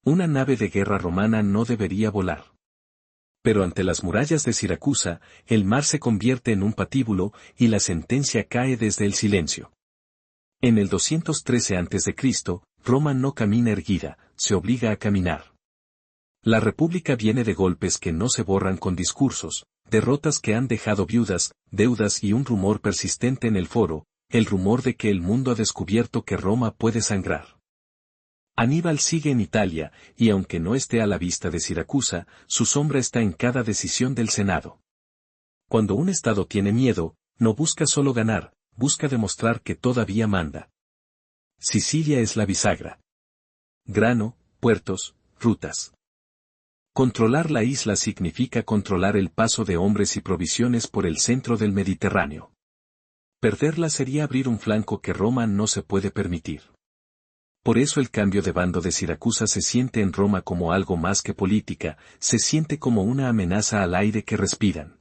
Una nave de guerra romana no debería volar. Pero ante las murallas de Siracusa, el mar se convierte en un patíbulo y la sentencia cae desde el silencio. En el 213 a.C., Roma no camina erguida, se obliga a caminar. La república viene de golpes que no se borran con discursos, derrotas que han dejado viudas, deudas y un rumor persistente en el foro, el rumor de que el mundo ha descubierto que Roma puede sangrar. Aníbal sigue en Italia, y aunque no esté a la vista de Siracusa, su sombra está en cada decisión del Senado. Cuando un Estado tiene miedo, no busca solo ganar, busca demostrar que todavía manda. Sicilia es la bisagra. Grano, puertos, rutas. Controlar la isla significa controlar el paso de hombres y provisiones por el centro del Mediterráneo. Perderla sería abrir un flanco que Roma no se puede permitir. Por eso el cambio de bando de Siracusa se siente en Roma como algo más que política, se siente como una amenaza al aire que respiran.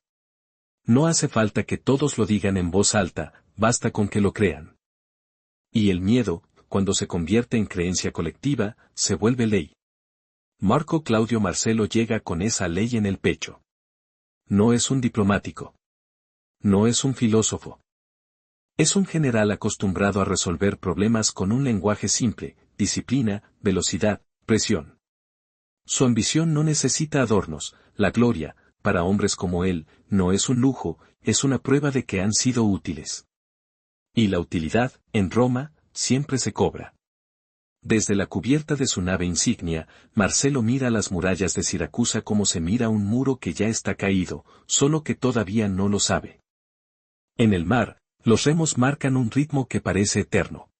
No hace falta que todos lo digan en voz alta, basta con que lo crean. Y el miedo, cuando se convierte en creencia colectiva, se vuelve ley. Marco Claudio Marcelo llega con esa ley en el pecho. No es un diplomático. No es un filósofo. Es un general acostumbrado a resolver problemas con un lenguaje simple, disciplina, velocidad, presión. Su ambición no necesita adornos, la gloria, para hombres como él, no es un lujo, es una prueba de que han sido útiles. Y la utilidad, en Roma, siempre se cobra. Desde la cubierta de su nave insignia, Marcelo mira las murallas de Siracusa como se mira un muro que ya está caído, solo que todavía no lo sabe. En el mar, los remos marcan un ritmo que parece eterno.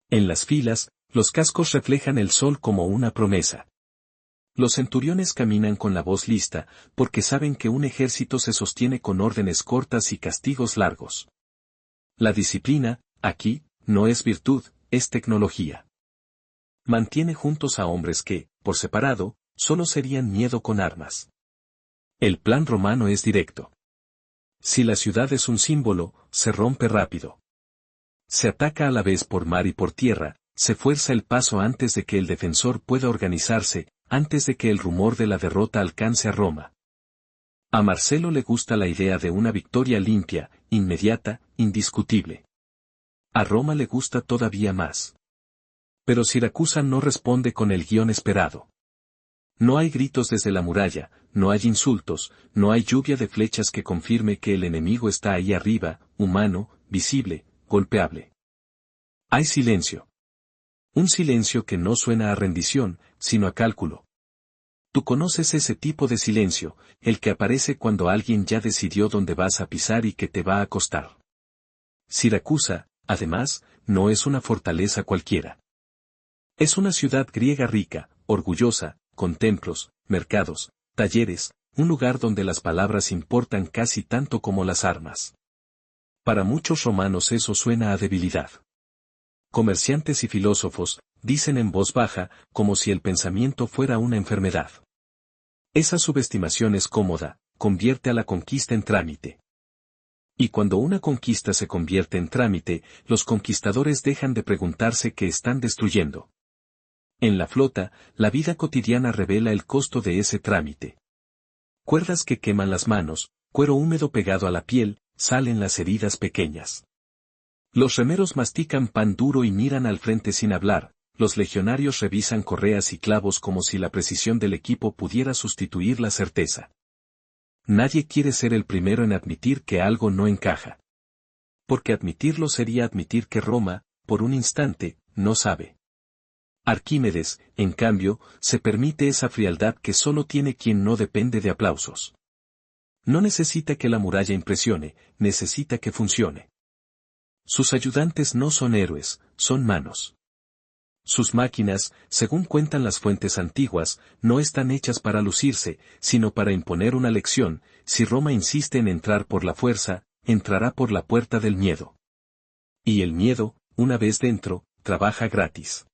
En las filas, los cascos reflejan el sol como una promesa. Los centuriones caminan con la voz lista, porque saben que un ejército se sostiene con órdenes cortas y castigos largos. La disciplina, aquí, no es virtud, es tecnología. Mantiene juntos a hombres que, por separado, solo serían miedo con armas. El plan romano es directo. Si la ciudad es un símbolo, se rompe rápido. Se ataca a la vez por mar y por tierra, se fuerza el paso antes de que el defensor pueda organizarse, antes de que el rumor de la derrota alcance a Roma. A Marcelo le gusta la idea de una victoria limpia, inmediata, indiscutible. A Roma le gusta todavía más. Pero Siracusa no responde con el guión esperado. No hay gritos desde la muralla, no hay insultos, no hay lluvia de flechas que confirme que el enemigo está ahí arriba, humano, visible, golpeable. Hay silencio. Un silencio que no suena a rendición, sino a cálculo. Tú conoces ese tipo de silencio, el que aparece cuando alguien ya decidió dónde vas a pisar y qué te va a costar. Siracusa, además, no es una fortaleza cualquiera. Es una ciudad griega rica, orgullosa, con templos, mercados, talleres, un lugar donde las palabras importan casi tanto como las armas. Para muchos romanos eso suena a debilidad. Comerciantes y filósofos, dicen en voz baja, como si el pensamiento fuera una enfermedad. Esa subestimación es cómoda, convierte a la conquista en trámite. Y cuando una conquista se convierte en trámite, los conquistadores dejan de preguntarse qué están destruyendo. En la flota, la vida cotidiana revela el costo de ese trámite. Cuerdas que queman las manos, cuero húmedo pegado a la piel, sal en las heridas pequeñas. Los remeros mastican pan duro y miran al frente sin hablar, los legionarios revisan correas y clavos como si la precisión del equipo pudiera sustituir la certeza. Nadie quiere ser el primero en admitir que algo no encaja. Porque admitirlo sería admitir que Roma, por un instante, no sabe. Arquímedes, en cambio, se permite esa frialdad que solo tiene quien no depende de aplausos. No necesita que la muralla impresione, necesita que funcione. Sus ayudantes no son héroes, son manos. Sus máquinas, según cuentan las fuentes antiguas, no están hechas para lucirse, sino para imponer una lección. Si Roma insiste en entrar por la fuerza, entrará por la puerta del miedo. Y el miedo, una vez dentro, trabaja gratis.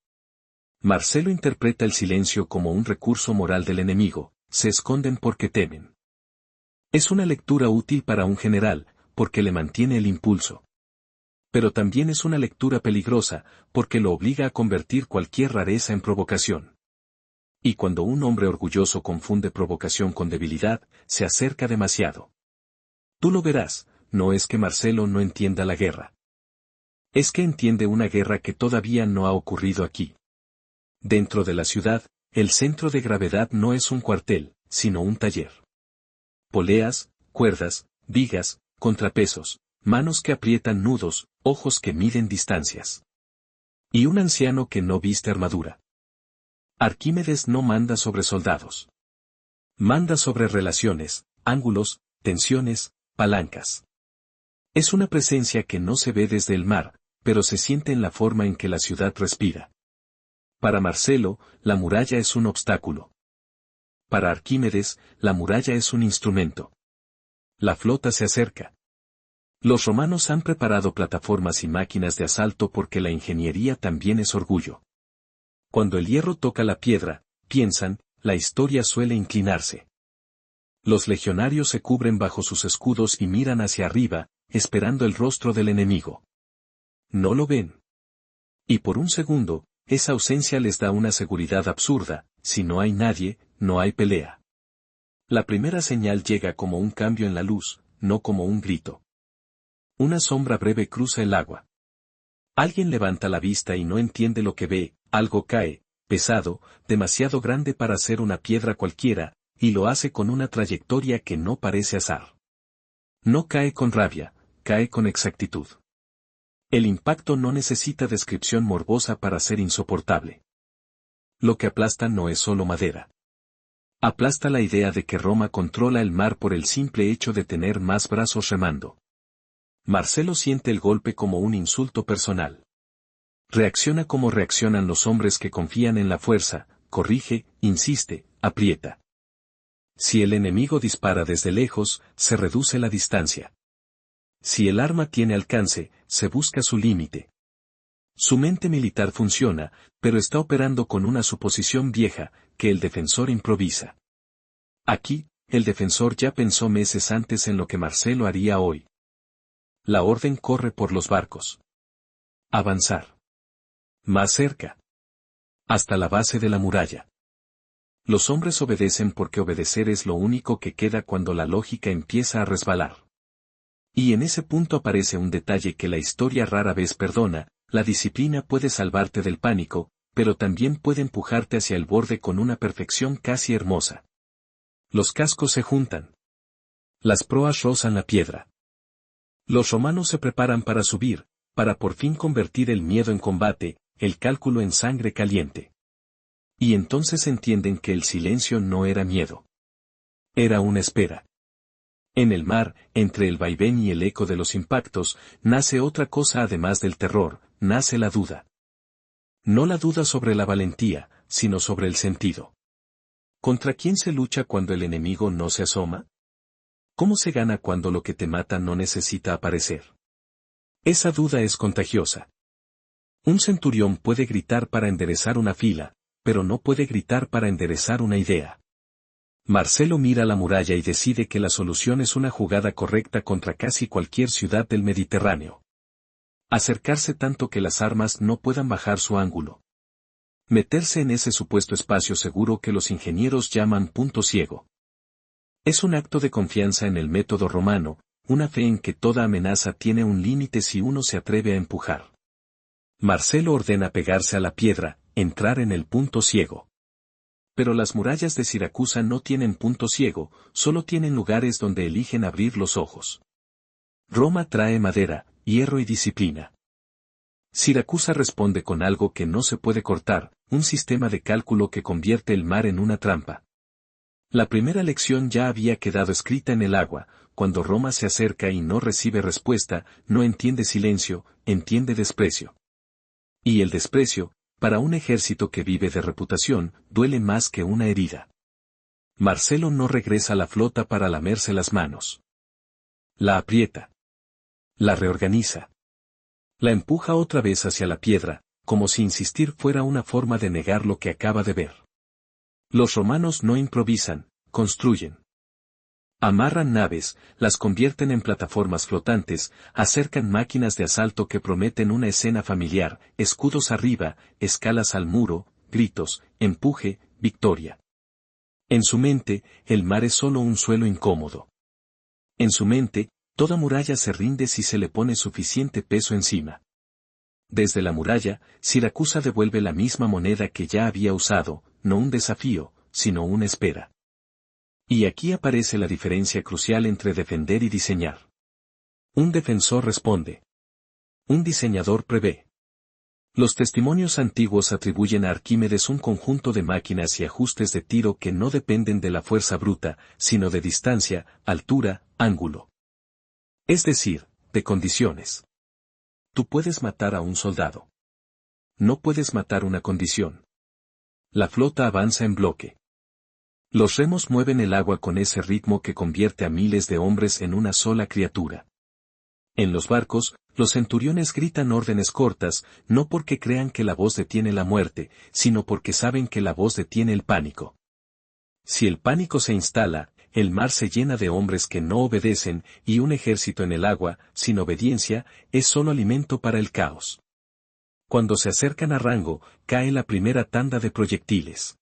Marcelo interpreta el silencio como un recurso moral del enemigo, se esconden porque temen. Es una lectura útil para un general, porque le mantiene el impulso. Pero también es una lectura peligrosa, porque lo obliga a convertir cualquier rareza en provocación. Y cuando un hombre orgulloso confunde provocación con debilidad, se acerca demasiado. Tú lo verás, no es que Marcelo no entienda la guerra. Es que entiende una guerra que todavía no ha ocurrido aquí. Dentro de la ciudad, el centro de gravedad no es un cuartel, sino un taller. Poleas, cuerdas, vigas, contrapesos, manos que aprietan nudos, ojos que miden distancias. Y un anciano que no viste armadura. Arquímedes no manda sobre soldados. Manda sobre relaciones, ángulos, tensiones, palancas. Es una presencia que no se ve desde el mar, pero se siente en la forma en que la ciudad respira. Para Marcelo, la muralla es un obstáculo. Para Arquímedes, la muralla es un instrumento. La flota se acerca. Los romanos han preparado plataformas y máquinas de asalto porque la ingeniería también es orgullo. Cuando el hierro toca la piedra, piensan, la historia suele inclinarse. Los legionarios se cubren bajo sus escudos y miran hacia arriba, esperando el rostro del enemigo. No lo ven. Y por un segundo, esa ausencia les da una seguridad absurda: si no hay nadie, no hay pelea. La primera señal llega como un cambio en la luz, no como un grito. Una sombra breve cruza el agua. Alguien levanta la vista y no entiende lo que ve, algo cae, pesado, demasiado grande para ser una piedra cualquiera, y lo hace con una trayectoria que no parece azar. No cae con rabia, cae con exactitud. El impacto no necesita descripción morbosa para ser insoportable. Lo que aplasta no es solo madera. Aplasta la idea de que Roma controla el mar por el simple hecho de tener más brazos remando. Marcelo siente el golpe como un insulto personal. Reacciona como reaccionan los hombres que confían en la fuerza: corrige, insiste, aprieta. Si el enemigo dispara desde lejos, se reduce la distancia. Si el arma tiene alcance, se busca su límite. Su mente militar funciona, pero está operando con una suposición vieja, que el defensor improvisa. Aquí, el defensor ya pensó meses antes en lo que Marcelo haría hoy. La orden corre por los barcos. Avanzar. Más cerca. Hasta la base de la muralla. Los hombres obedecen porque obedecer es lo único que queda cuando la lógica empieza a resbalar. Y en ese punto aparece un detalle que la historia rara vez perdona: la disciplina puede salvarte del pánico, pero también puede empujarte hacia el borde con una perfección casi hermosa. Los cascos se juntan. Las proas rozan la piedra. Los romanos se preparan para subir, para por fin convertir el miedo en combate, el cálculo en sangre caliente. Y entonces entienden que el silencio no era miedo. Era una espera. En el mar, entre el vaivén y el eco de los impactos, nace otra cosa además del terror: nace la duda. No la duda sobre la valentía, sino sobre el sentido. ¿Contra quién se lucha cuando el enemigo no se asoma? ¿Cómo se gana cuando lo que te mata no necesita aparecer? Esa duda es contagiosa. Un centurión puede gritar para enderezar una fila, pero no puede gritar para enderezar una idea. Marcelo mira la muralla y decide que la solución es una jugada correcta contra casi cualquier ciudad del Mediterráneo. Acercarse tanto que las armas no puedan bajar su ángulo. Meterse en ese supuesto espacio seguro que los ingenieros llaman punto ciego. Es un acto de confianza en el método romano, una fe en que toda amenaza tiene un límite si uno se atreve a empujar. Marcelo ordena pegarse a la piedra, entrar en el punto ciego. Pero las murallas de Siracusa no tienen punto ciego, solo tienen lugares donde eligen abrir los ojos. Roma trae madera, hierro y disciplina. Siracusa responde con algo que no se puede cortar: un sistema de cálculo que convierte el mar en una trampa. La primera lección ya había quedado escrita en el agua: cuando Roma se acerca y no recibe respuesta, no entiende silencio, entiende desprecio. Y el desprecio, para un ejército que vive de reputación, duele más que una herida. Marcelo no regresa a la flota para lamerse las manos. La aprieta. La reorganiza. La empuja otra vez hacia la piedra, como si insistir fuera una forma de negar lo que acaba de ver. Los romanos no improvisan, construyen. Amarran naves, las convierten en plataformas flotantes, acercan máquinas de asalto que prometen una escena familiar: escudos arriba, escalas al muro, gritos, empuje, victoria. En su mente, el mar es solo un suelo incómodo. En su mente, toda muralla se rinde si se le pone suficiente peso encima. Desde la muralla, Siracusa devuelve la misma moneda que ya había usado, no un desafío, sino una espera. Y aquí aparece la diferencia crucial entre defender y diseñar. Un defensor responde. Un diseñador prevé. Los testimonios antiguos atribuyen a Arquímedes un conjunto de máquinas y ajustes de tiro que no dependen de la fuerza bruta, sino de distancia, altura, ángulo. Es decir, de condiciones. Tú puedes matar a un soldado. No puedes matar una condición. La flota avanza en bloque. Los remos mueven el agua con ese ritmo que convierte a miles de hombres en una sola criatura. En los barcos, los centuriones gritan órdenes cortas, no porque crean que la voz detiene la muerte, sino porque saben que la voz detiene el pánico. Si el pánico se instala, el mar se llena de hombres que no obedecen, y un ejército en el agua, sin obediencia, es solo alimento para el caos. Cuando se acercan a rango, cae la primera tanda de proyectiles.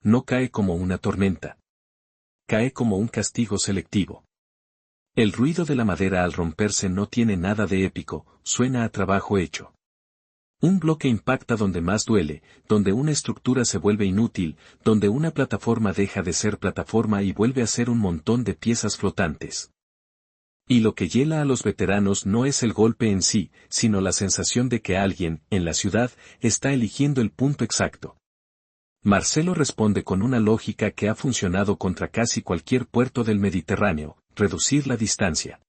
No cae como una tormenta. Cae como un castigo selectivo. El ruido de la madera al romperse no tiene nada de épico, suena a trabajo hecho. Un bloque impacta donde más duele, donde una estructura se vuelve inútil, donde una plataforma deja de ser plataforma y vuelve a ser un montón de piezas flotantes. Y lo que hiela a los veteranos no es el golpe en sí, sino la sensación de que alguien, en la ciudad, está eligiendo el punto exacto. Marcelo responde con una lógica que ha funcionado contra casi cualquier puerto del Mediterráneo: reducir la distancia.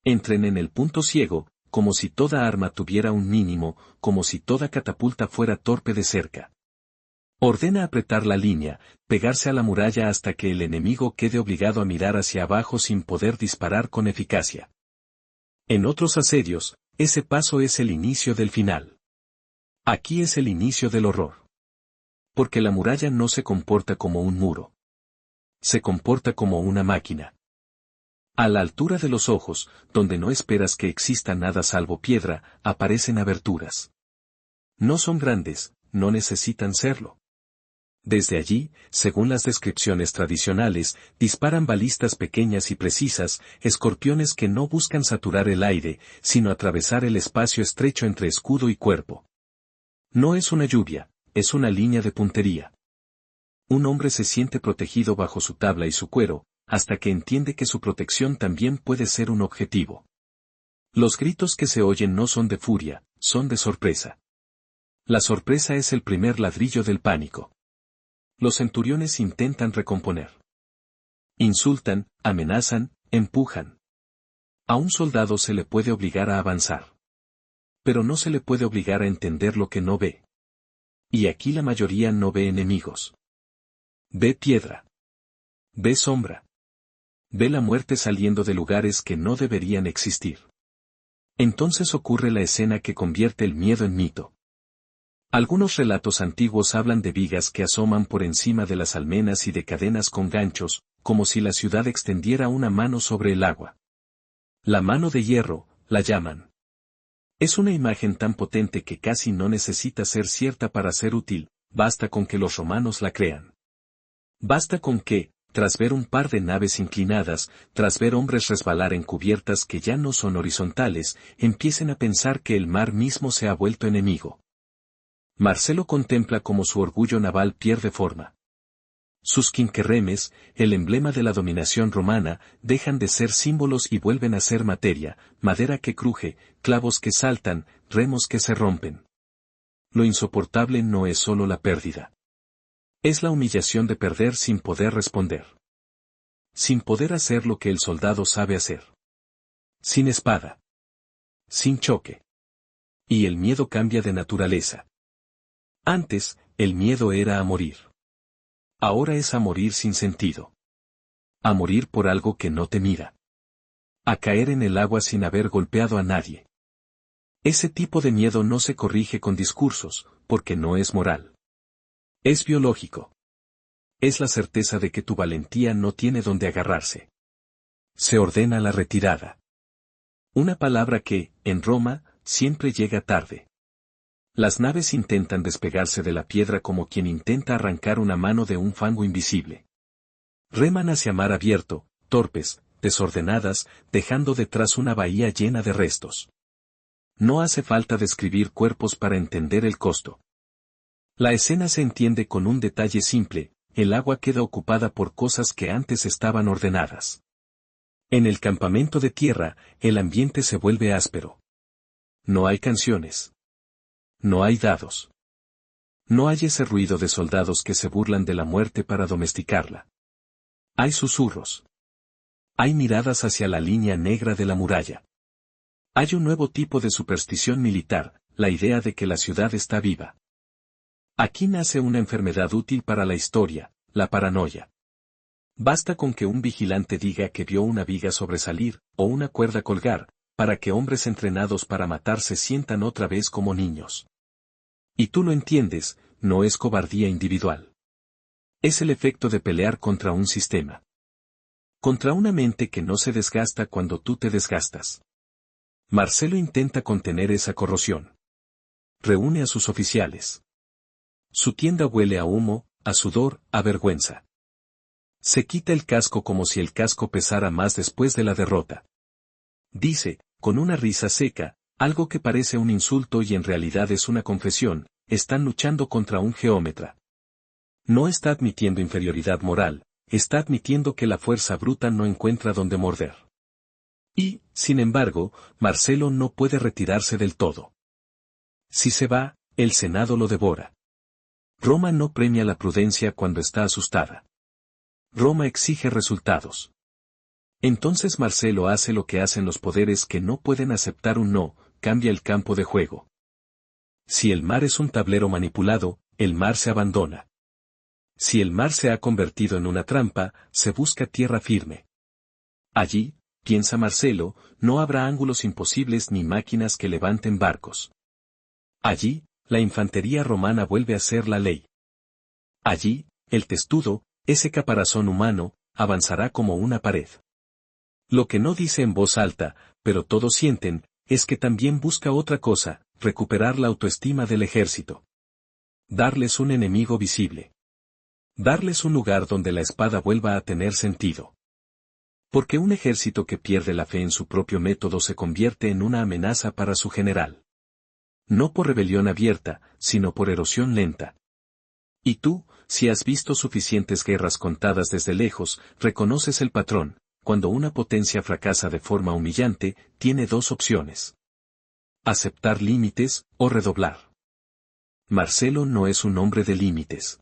Entren en el punto ciego, como si toda arma tuviera un mínimo, como si toda catapulta fuera torpe de cerca. Ordena apretar la línea, pegarse a la muralla hasta que el enemigo quede obligado a mirar hacia abajo sin poder disparar con eficacia. En otros asedios, ese paso es el inicio del final. Aquí es el inicio del horror. Porque la muralla no se comporta como un muro. Se comporta como una máquina. A la altura de los ojos, donde no esperas que exista nada salvo piedra, aparecen aberturas. No son grandes, no necesitan serlo. Desde allí, según las descripciones tradicionales, disparan balistas pequeñas y precisas, escorpiones que no buscan saturar el aire, sino atravesar el espacio estrecho entre escudo y cuerpo. No es una lluvia, es una línea de puntería. Un hombre se siente protegido bajo su tabla y su cuero, hasta que entiende que su protección también puede ser un objetivo. Los gritos que se oyen no son de furia, son de sorpresa. La sorpresa es el primer ladrillo del pánico. Los centuriones intentan recomponer. Insultan, amenazan, empujan. A un soldado se le puede obligar a avanzar. Pero no se le puede obligar a entender lo que no ve. Y aquí la mayoría no ve enemigos. Ve piedra. Ve sombra. Ve la muerte saliendo de lugares que no deberían existir. Entonces ocurre la escena que convierte el miedo en mito. Algunos relatos antiguos hablan de vigas que asoman por encima de las almenas y de cadenas con ganchos, como si la ciudad extendiera una mano sobre el agua. La mano de hierro, la llaman. Es una imagen tan potente que casi no necesita ser cierta para ser útil, basta con que los romanos la crean. Basta con que, tras ver un par de naves inclinadas, tras ver hombres resbalar en cubiertas que ya no son horizontales, empiecen a pensar que el mar mismo se ha vuelto enemigo. Marcelo contempla cómo su orgullo naval pierde forma. Sus quinquerremes, el emblema de la dominación romana, dejan de ser símbolos y vuelven a ser materia, madera que cruje, clavos que saltan, remos que se rompen. Lo insoportable no es solo la pérdida. Es la humillación de perder sin poder responder. Sin poder hacer lo que el soldado sabe hacer. Sin espada. Sin choque. Y el miedo cambia de naturaleza. Antes, el miedo era a morir. Ahora es a morir sin sentido. A morir por algo que no te mira. A caer en el agua sin haber golpeado a nadie. Ese tipo de miedo no se corrige con discursos, porque no es moral. Es biológico. Es la certeza de que tu valentía no tiene donde agarrarse. Se ordena la retirada. Una palabra que, en Roma, siempre llega tarde. Las naves intentan despegarse de la piedra como quien intenta arrancar una mano de un fango invisible. Reman hacia mar abierto, torpes, desordenadas, dejando detrás una bahía llena de restos. No hace falta describir cuerpos para entender el costo. La escena se entiende con un detalle simple: el agua queda ocupada por cosas que antes estaban ordenadas. En el campamento de tierra, el ambiente se vuelve áspero. No hay canciones. No hay dados. No hay ese ruido de soldados que se burlan de la muerte para domesticarla. Hay susurros. Hay miradas hacia la línea negra de la muralla. Hay un nuevo tipo de superstición militar, la idea de que la ciudad está viva. Aquí nace una enfermedad útil para la historia, la paranoia. Basta con que un vigilante diga que vio una viga sobresalir, o una cuerda colgar, para que hombres entrenados para matar se sientan otra vez como niños. Y tú lo entiendes, no es cobardía individual. Es el efecto de pelear contra un sistema. Contra una mente que no se desgasta cuando tú te desgastas. Marcelo intenta contener esa corrosión. Reúne a sus oficiales. Su tienda huele a humo, a sudor, a vergüenza. Se quita el casco como si el casco pesara más después de la derrota. Dice, con una risa seca, algo que parece un insulto y en realidad es una confesión: están luchando contra un geómetra. No está admitiendo inferioridad moral, está admitiendo que la fuerza bruta no encuentra dónde morder. Y, sin embargo, Marcelo no puede retirarse del todo. Si se va, el Senado lo devora. Roma no premia la prudencia cuando está asustada. Roma exige resultados. Entonces Marcelo hace lo que hacen los poderes que no pueden aceptar un no: cambia el campo de juego. Si el mar es un tablero manipulado, el mar se abandona. Si el mar se ha convertido en una trampa, se busca tierra firme. Allí, piensa Marcelo, no habrá ángulos imposibles ni máquinas que levanten barcos. Allí, la infantería romana vuelve a ser la ley. Allí, el testudo, ese caparazón humano, avanzará como una pared. Lo que no dice en voz alta, pero todos sienten, es que también busca otra cosa: recuperar la autoestima del ejército. Darles un enemigo visible. Darles un lugar donde la espada vuelva a tener sentido. Porque un ejército que pierde la fe en su propio método se convierte en una amenaza para su general. No por rebelión abierta, sino por erosión lenta. Y tú, si has visto suficientes guerras contadas desde lejos, reconoces el patrón: cuando una potencia fracasa de forma humillante, tiene dos opciones: aceptar límites, o redoblar. Marcelo no es un hombre de límites.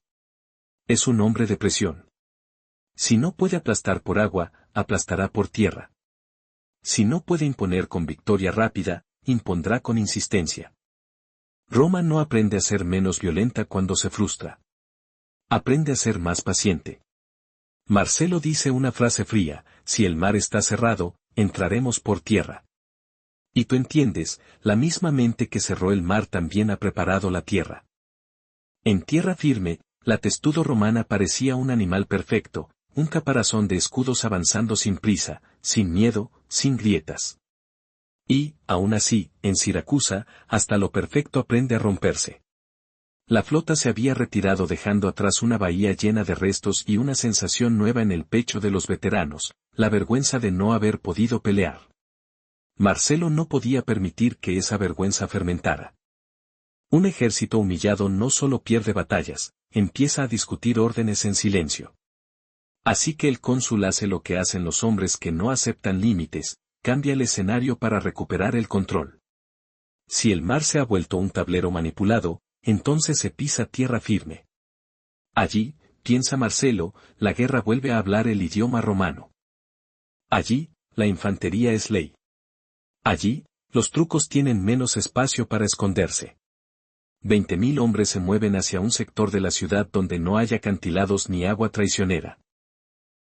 Es un hombre de presión. Si no puede aplastar por agua, aplastará por tierra. Si no puede imponer con victoria rápida, impondrá con insistencia. Roma no aprende a ser menos violenta cuando se frustra. Aprende a ser más paciente. Marcelo dice una frase fría: si el mar está cerrado, entraremos por tierra. Y tú entiendes, la misma mente que cerró el mar también ha preparado la tierra. En tierra firme, la testudo romana parecía un animal perfecto, un caparazón de escudos avanzando sin prisa, sin miedo, sin grietas. Y, aún así, en Siracusa, hasta lo perfecto aprende a romperse. La flota se había retirado dejando atrás una bahía llena de restos y una sensación nueva en el pecho de los veteranos: la vergüenza de no haber podido pelear. Marcelo no podía permitir que esa vergüenza fermentara. Un ejército humillado no solo pierde batallas, empieza a discutir órdenes en silencio. Así que el cónsul hace lo que hacen los hombres que no aceptan límites: cambia el escenario para recuperar el control. Si el mar se ha vuelto un tablero manipulado, entonces se pisa tierra firme. Allí, piensa Marcelo, la guerra vuelve a hablar el idioma romano. Allí, la infantería es ley. Allí, los trucos tienen menos espacio para esconderse. 20.000 hombres se mueven hacia un sector de la ciudad donde no hay acantilados ni agua traicionera.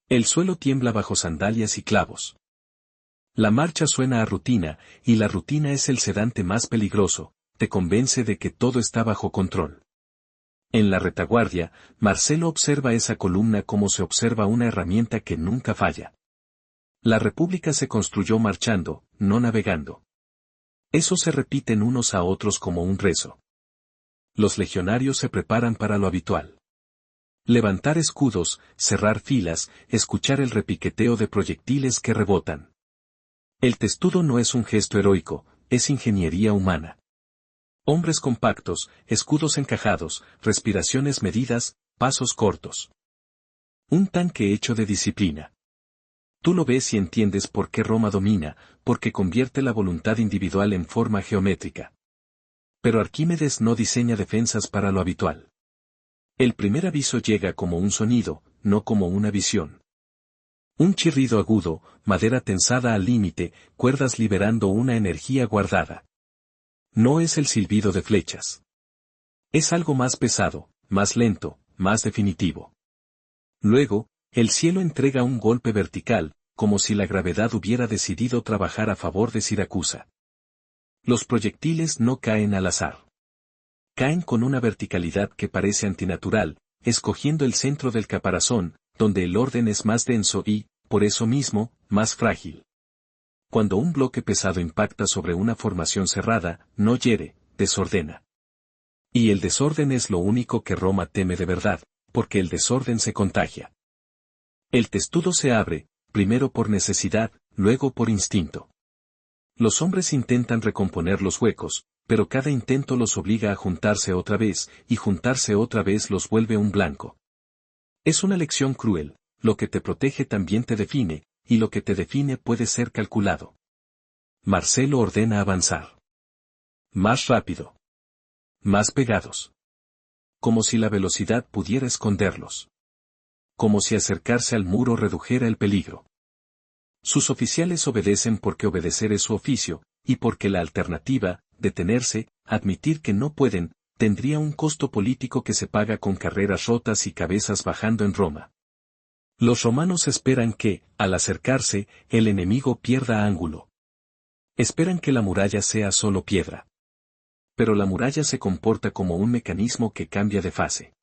El suelo tiembla bajo sandalias y clavos. La marcha suena a rutina, y la rutina es el sedante más peligroso: te convence de que todo está bajo control. En la retaguardia, Marcelo observa esa columna como se observa una herramienta que nunca falla. La república se construyó marchando, no navegando. Eso se repiten unos a otros como un rezo. Los legionarios se preparan para lo habitual. Levantar escudos, cerrar filas, escuchar el repiqueteo de proyectiles que rebotan. El testudo no es un gesto heroico, es ingeniería humana. Hombres compactos, escudos encajados, respiraciones medidas, pasos cortos. Un tanque hecho de disciplina. Tú lo ves y entiendes por qué Roma domina, porque convierte la voluntad individual en forma geométrica. Pero Arquímedes no diseña defensas para lo habitual. El primer aviso llega como un sonido, no como una visión. Un chirrido agudo, madera tensada al límite, cuerdas liberando una energía guardada. No es el silbido de flechas. Es algo más pesado, más lento, más definitivo. Luego, el cielo entrega un golpe vertical, como si la gravedad hubiera decidido trabajar a favor de Siracusa. Los proyectiles no caen al azar. Caen con una verticalidad que parece antinatural, escogiendo el centro del caparazón, donde el orden es más denso y, por eso mismo, más frágil. Cuando un bloque pesado impacta sobre una formación cerrada, no hiere, desordena. Y el desorden es lo único que Roma teme de verdad, porque el desorden se contagia. El testudo se abre, primero por necesidad, luego por instinto. Los hombres intentan recomponer los huecos, pero cada intento los obliga a juntarse otra vez, y juntarse otra vez los vuelve un blanco. Es una lección cruel, lo que te protege también te define, y lo que te define puede ser calculado. Marcelo ordena avanzar. Más rápido. Más pegados. Como si la velocidad pudiera esconderlos. Como si acercarse al muro redujera el peligro. Sus oficiales obedecen porque obedecer es su oficio, y porque la alternativa, detenerse, admitir que no pueden, tendría un costo político que se paga con carreras rotas y cabezas bajando en Roma. Los romanos esperan que, al acercarse, el enemigo pierda ángulo. Esperan que la muralla sea solo piedra. Pero la muralla se comporta como un mecanismo que cambia de fase.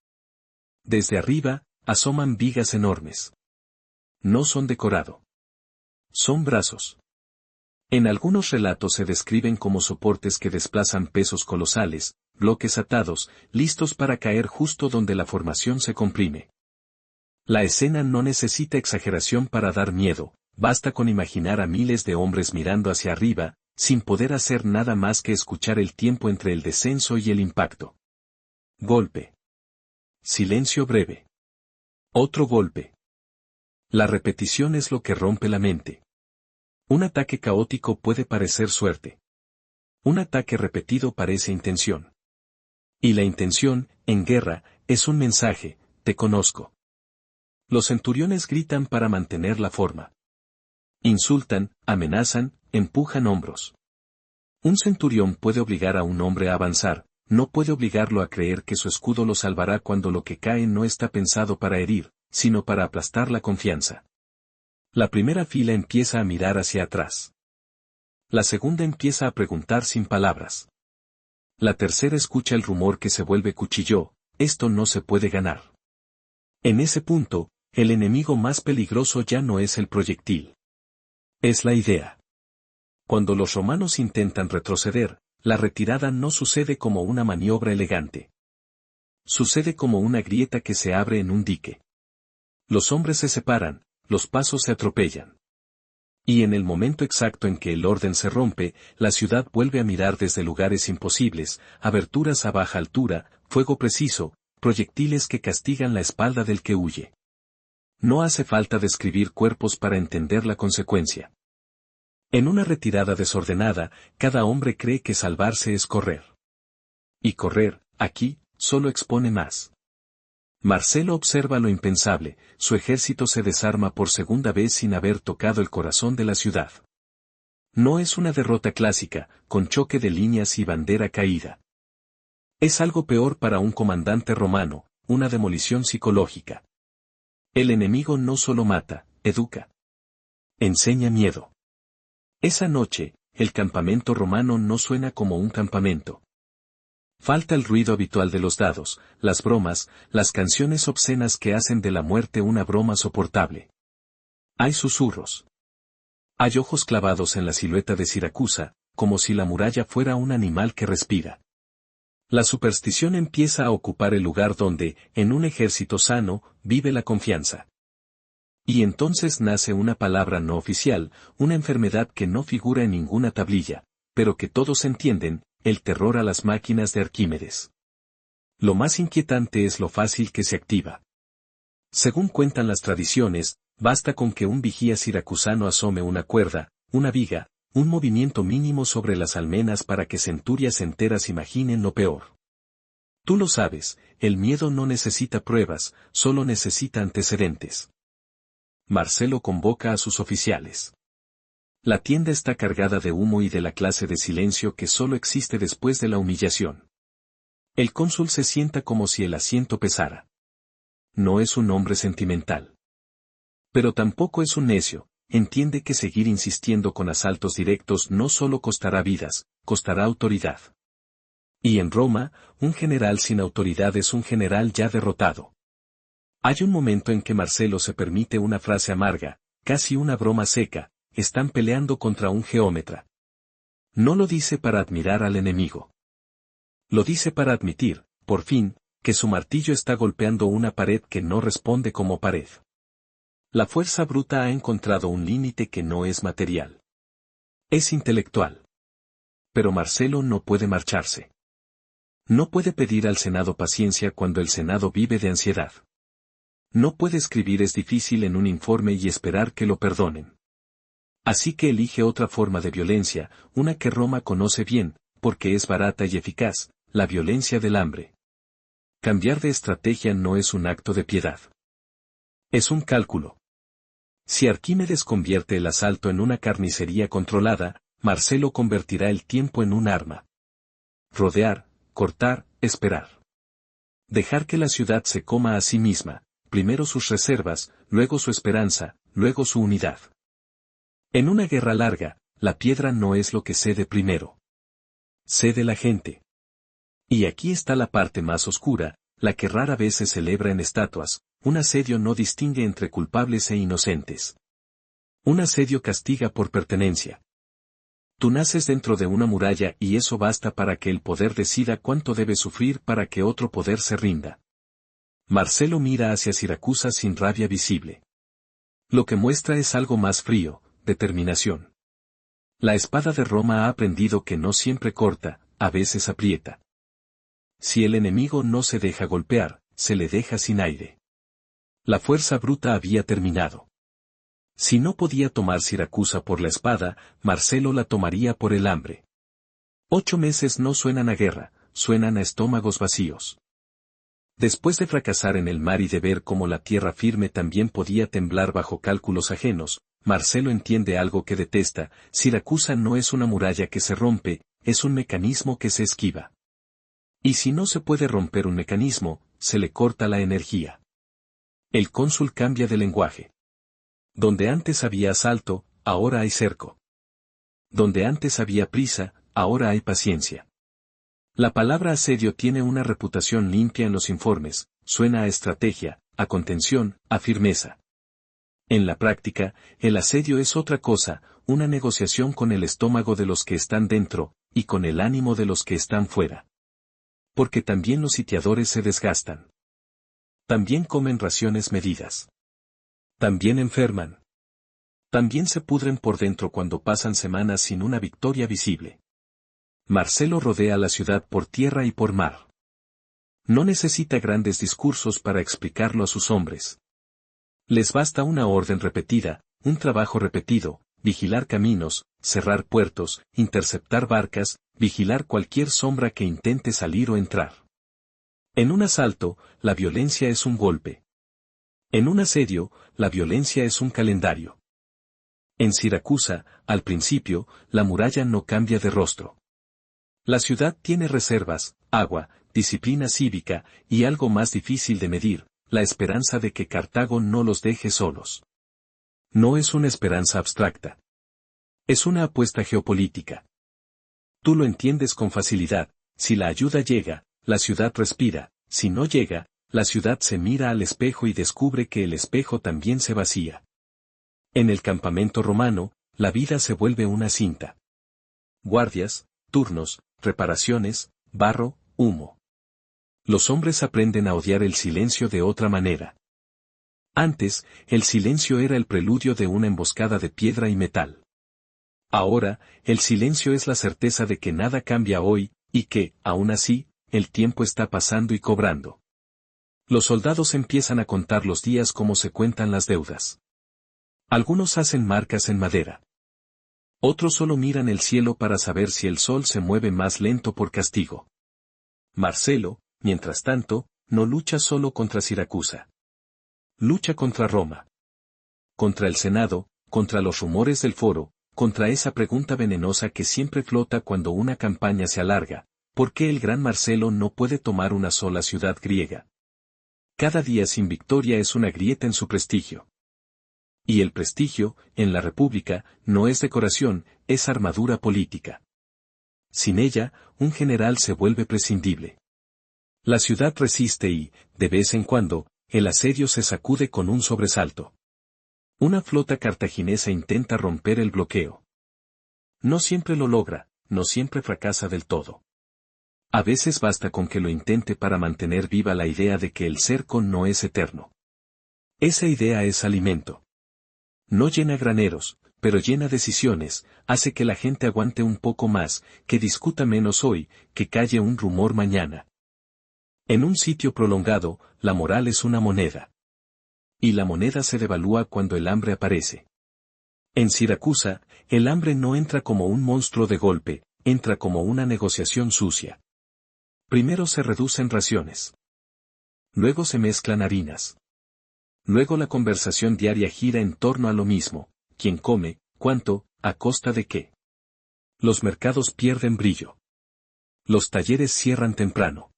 Desde arriba, asoman vigas enormes. No son decorado. Son brazos. En algunos relatos se describen como soportes que desplazan pesos colosales, bloques atados, listos para caer justo donde la formación se comprime. La escena no necesita exageración para dar miedo, basta con imaginar a miles de hombres mirando hacia arriba, sin poder hacer nada más que escuchar el tiempo entre el descenso y el impacto. Golpe. Silencio breve. Otro golpe. La repetición es lo que rompe la mente. Un ataque caótico puede parecer suerte. Un ataque repetido parece intención. Y la intención, en guerra, es un mensaje: te conozco. Los centuriones gritan para mantener la forma. Insultan, amenazan, empujan hombros. Un centurión puede obligar a un hombre a avanzar, no puede obligarlo a creer que su escudo lo salvará cuando lo que cae no está pensado para herir, sino para aplastar la confianza. La primera fila empieza a mirar hacia atrás. La segunda empieza a preguntar sin palabras. La tercera escucha el rumor que se vuelve cuchillo: esto no se puede ganar. En ese punto, el enemigo más peligroso ya no es el proyectil. Es la idea. Cuando los romanos intentan retroceder, la retirada no sucede como una maniobra elegante. Sucede como una grieta que se abre en un dique. Los hombres se separan, los pasos se atropellan. Y en el momento exacto en que el orden se rompe, la ciudad vuelve a mirar desde lugares imposibles, aberturas a baja altura, fuego preciso, proyectiles que castigan la espalda del que huye. No hace falta describir cuerpos para entender la consecuencia. En una retirada desordenada, cada hombre cree que salvarse es correr. Y correr, aquí, solo expone más. Marcelo observa lo impensable: su ejército se desarma por segunda vez sin haber tocado el corazón de la ciudad. No es una derrota clásica, con choque de líneas y bandera caída. Es algo peor para un comandante romano, una demolición psicológica. El enemigo no solo mata, educa. Enseña miedo. Esa noche, el campamento romano no suena como un campamento. Falta el ruido habitual de los dados, las bromas, las canciones obscenas que hacen de la muerte una broma soportable. Hay susurros. Hay ojos clavados en la silueta de Siracusa, como si la muralla fuera un animal que respira. La superstición empieza a ocupar el lugar donde, en un ejército sano, vive la confianza. Y entonces nace una palabra no oficial, una enfermedad que no figura en ninguna tablilla, pero que todos entienden, el terror a las máquinas de Arquímedes. Lo más inquietante es lo fácil que se activa. Según cuentan las tradiciones, basta con que un vigía siracusano asome una cuerda, una viga, un movimiento mínimo sobre las almenas para que centurias enteras imaginen lo peor. Tú lo sabes, el miedo no necesita pruebas, solo necesita antecedentes. Marcelo convoca a sus oficiales. La tienda está cargada de humo y de la clase de silencio que solo existe después de la humillación. El cónsul se sienta como si el asiento pesara. No es un hombre sentimental. Pero tampoco es un necio, entiende que seguir insistiendo con asaltos directos no solo costará vidas, costará autoridad. Y en Roma, un general sin autoridad es un general ya derrotado. Hay un momento en que Marcelo se permite una frase amarga, casi una broma seca, están peleando contra un geómetra. No lo dice para admirar al enemigo. Lo dice para admitir, por fin, que su martillo está golpeando una pared que no responde como pared. La fuerza bruta ha encontrado un límite que no es material. Es intelectual. Pero Marcelo no puede marcharse. No puede pedir al Senado paciencia cuando el Senado vive de ansiedad. No puede escribir es difícil en un informe y esperar que lo perdonen. Así que elige otra forma de violencia, una que Roma conoce bien, porque es barata y eficaz, la violencia del hambre. Cambiar de estrategia no es un acto de piedad. Es un cálculo. Si Arquímedes convierte el asalto en una carnicería controlada, Marcelo convertirá el tiempo en un arma. Rodear, cortar, esperar. Dejar que la ciudad se coma a sí misma, primero sus reservas, luego su esperanza, luego su unidad. En una guerra larga, la piedra no es lo que cede primero. Cede la gente. Y aquí está la parte más oscura, la que rara vez se celebra en estatuas, un asedio no distingue entre culpables e inocentes. Un asedio castiga por pertenencia. Tú naces dentro de una muralla y eso basta para que el poder decida cuánto debe sufrir para que otro poder se rinda. Marcelo mira hacia Siracusa sin rabia visible. Lo que muestra es algo más frío, determinación. La espada de Roma ha aprendido que no siempre corta, a veces aprieta. Si el enemigo no se deja golpear, se le deja sin aire. La fuerza bruta había terminado. Si no podía tomar Siracusa por la espada, Marcelo la tomaría por el hambre. 8 meses no suenan a guerra, suenan a estómagos vacíos. Después de fracasar en el mar y de ver cómo la tierra firme también podía temblar bajo cálculos ajenos, Marcelo entiende algo que detesta: Siracusa no es una muralla que se rompe, es un mecanismo que se esquiva. Y si no se puede romper un mecanismo, se le corta la energía. El cónsul cambia de lenguaje. Donde antes había asalto, ahora hay cerco. Donde antes había prisa, ahora hay paciencia. La palabra asedio tiene una reputación limpia en los informes, suena a estrategia, a contención, a firmeza. En la práctica, el asedio es otra cosa, una negociación con el estómago de los que están dentro, y con el ánimo de los que están fuera. Porque también los sitiadores se desgastan. También comen raciones medidas. También enferman. También se pudren por dentro cuando pasan semanas sin una victoria visible. Marcelo rodea la ciudad por tierra y por mar. No necesita grandes discursos para explicarlo a sus hombres. Les basta una orden repetida, un trabajo repetido: vigilar caminos, cerrar puertos, interceptar barcas, vigilar cualquier sombra que intente salir o entrar. En un asalto, la violencia es un golpe. En un asedio, la violencia es un calendario. En Siracusa, al principio, la muralla no cambia de rostro. La ciudad tiene reservas, agua, disciplina cívica, y algo más difícil de medir, la esperanza de que Cartago no los deje solos. No es una esperanza abstracta. Es una apuesta geopolítica. Tú lo entiendes con facilidad: si la ayuda llega, la ciudad respira; si no llega, la ciudad se mira al espejo y descubre que el espejo también se vacía. En el campamento romano, la vida se vuelve una cinta. Guardias, turnos, reparaciones, barro, humo. Los hombres aprenden a odiar el silencio de otra manera. Antes, el silencio era el preludio de una emboscada de piedra y metal. Ahora, el silencio es la certeza de que nada cambia hoy, y que, aún así, el tiempo está pasando y cobrando. Los soldados empiezan a contar los días como se cuentan las deudas. Algunos hacen marcas en madera. Otros solo miran el cielo para saber si el sol se mueve más lento por castigo. Marcelo, mientras tanto, no lucha solo contra Siracusa. Lucha contra Roma. Contra el Senado, contra los rumores del foro, contra esa pregunta venenosa que siempre flota cuando una campaña se alarga: ¿por qué el gran Marcelo no puede tomar una sola ciudad griega? Cada día sin victoria es una grieta en su prestigio. Y el prestigio, en la República, no es decoración, es armadura política. Sin ella, un general se vuelve prescindible. La ciudad resiste y, de vez en cuando, el asedio se sacude con un sobresalto. Una flota cartaginesa intenta romper el bloqueo. No siempre lo logra, no siempre fracasa del todo. A veces basta con que lo intente para mantener viva la idea de que el cerco no es eterno. Esa idea es alimento. No llena graneros, pero llena decisiones, hace que la gente aguante un poco más, que discuta menos hoy, que calle un rumor mañana. En un sitio prolongado, la moral es una moneda. Y la moneda se devalúa cuando el hambre aparece. En Siracusa, el hambre no entra como un monstruo de golpe, entra como una negociación sucia. Primero se reducen raciones. Luego se mezclan harinas. Luego la conversación diaria gira en torno a lo mismo: quién come, cuánto, a costa de qué. Los mercados pierden brillo. Los talleres cierran temprano.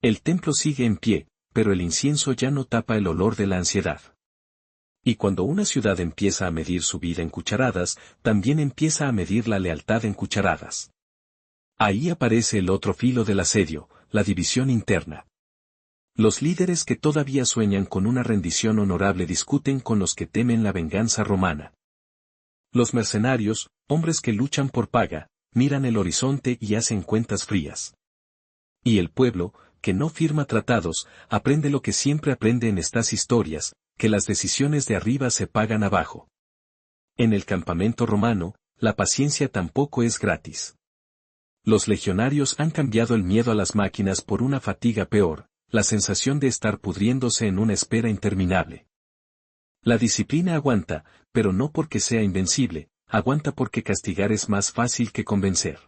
El templo sigue en pie, pero el incienso ya no tapa el olor de la ansiedad. Y cuando una ciudad empieza a medir su vida en cucharadas, también empieza a medir la lealtad en cucharadas. Ahí aparece el otro filo del asedio, la división interna. Los líderes que todavía sueñan con una rendición honorable discuten con los que temen la venganza romana. Los mercenarios, hombres que luchan por paga, miran el horizonte y hacen cuentas frías. Y el pueblo, que no firma tratados, aprende lo que siempre aprende en estas historias, que las decisiones de arriba se pagan abajo. En el campamento romano, la paciencia tampoco es gratis. Los legionarios han cambiado el miedo a las máquinas por una fatiga peor, la sensación de estar pudriéndose en una espera interminable. La disciplina aguanta, pero no porque sea invencible, aguanta porque castigar es más fácil que convencer.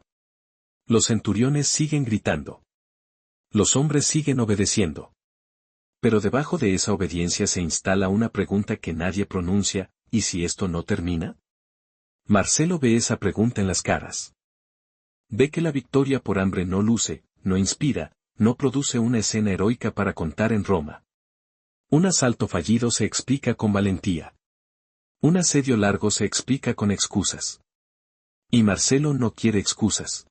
Los centuriones siguen gritando. Los hombres siguen obedeciendo. Pero debajo de esa obediencia se instala una pregunta que nadie pronuncia: ¿y si esto no termina? Marcelo ve esa pregunta en las caras. Ve que la victoria por hambre no luce, no inspira, no produce una escena heroica para contar en Roma. Un asalto fallido se explica con valentía. Un asedio largo se explica con excusas. Y Marcelo no quiere excusas.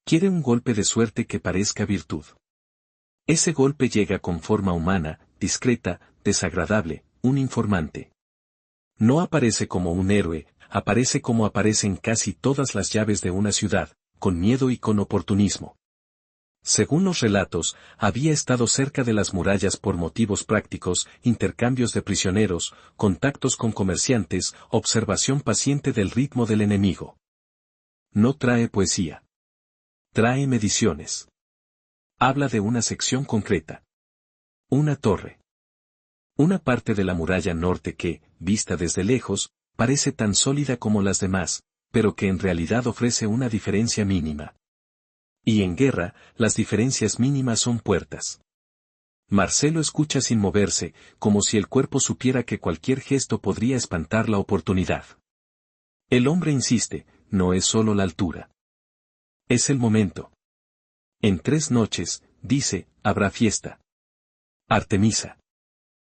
Quiere un golpe de suerte que parezca virtud. Ese golpe llega con forma humana, discreta, desagradable, un informante. No aparece como un héroe, aparece como aparecen casi todas las llaves de una ciudad, con miedo y con oportunismo. Según los relatos, había estado cerca de las murallas por motivos prácticos: intercambios de prisioneros, contactos con comerciantes, observación paciente del ritmo del enemigo. No trae poesía. Trae mediciones. Habla de una sección concreta. Una torre. Una parte de la muralla norte que, vista desde lejos, parece tan sólida como las demás, pero que en realidad ofrece una diferencia mínima. Y en guerra, las diferencias mínimas son puertas. Marcelo escucha sin moverse, como si el cuerpo supiera que cualquier gesto podría espantar la oportunidad. El hombre insiste: no es solo la altura. Es el momento. En 3 noches, dice, habrá fiesta. Artemisa.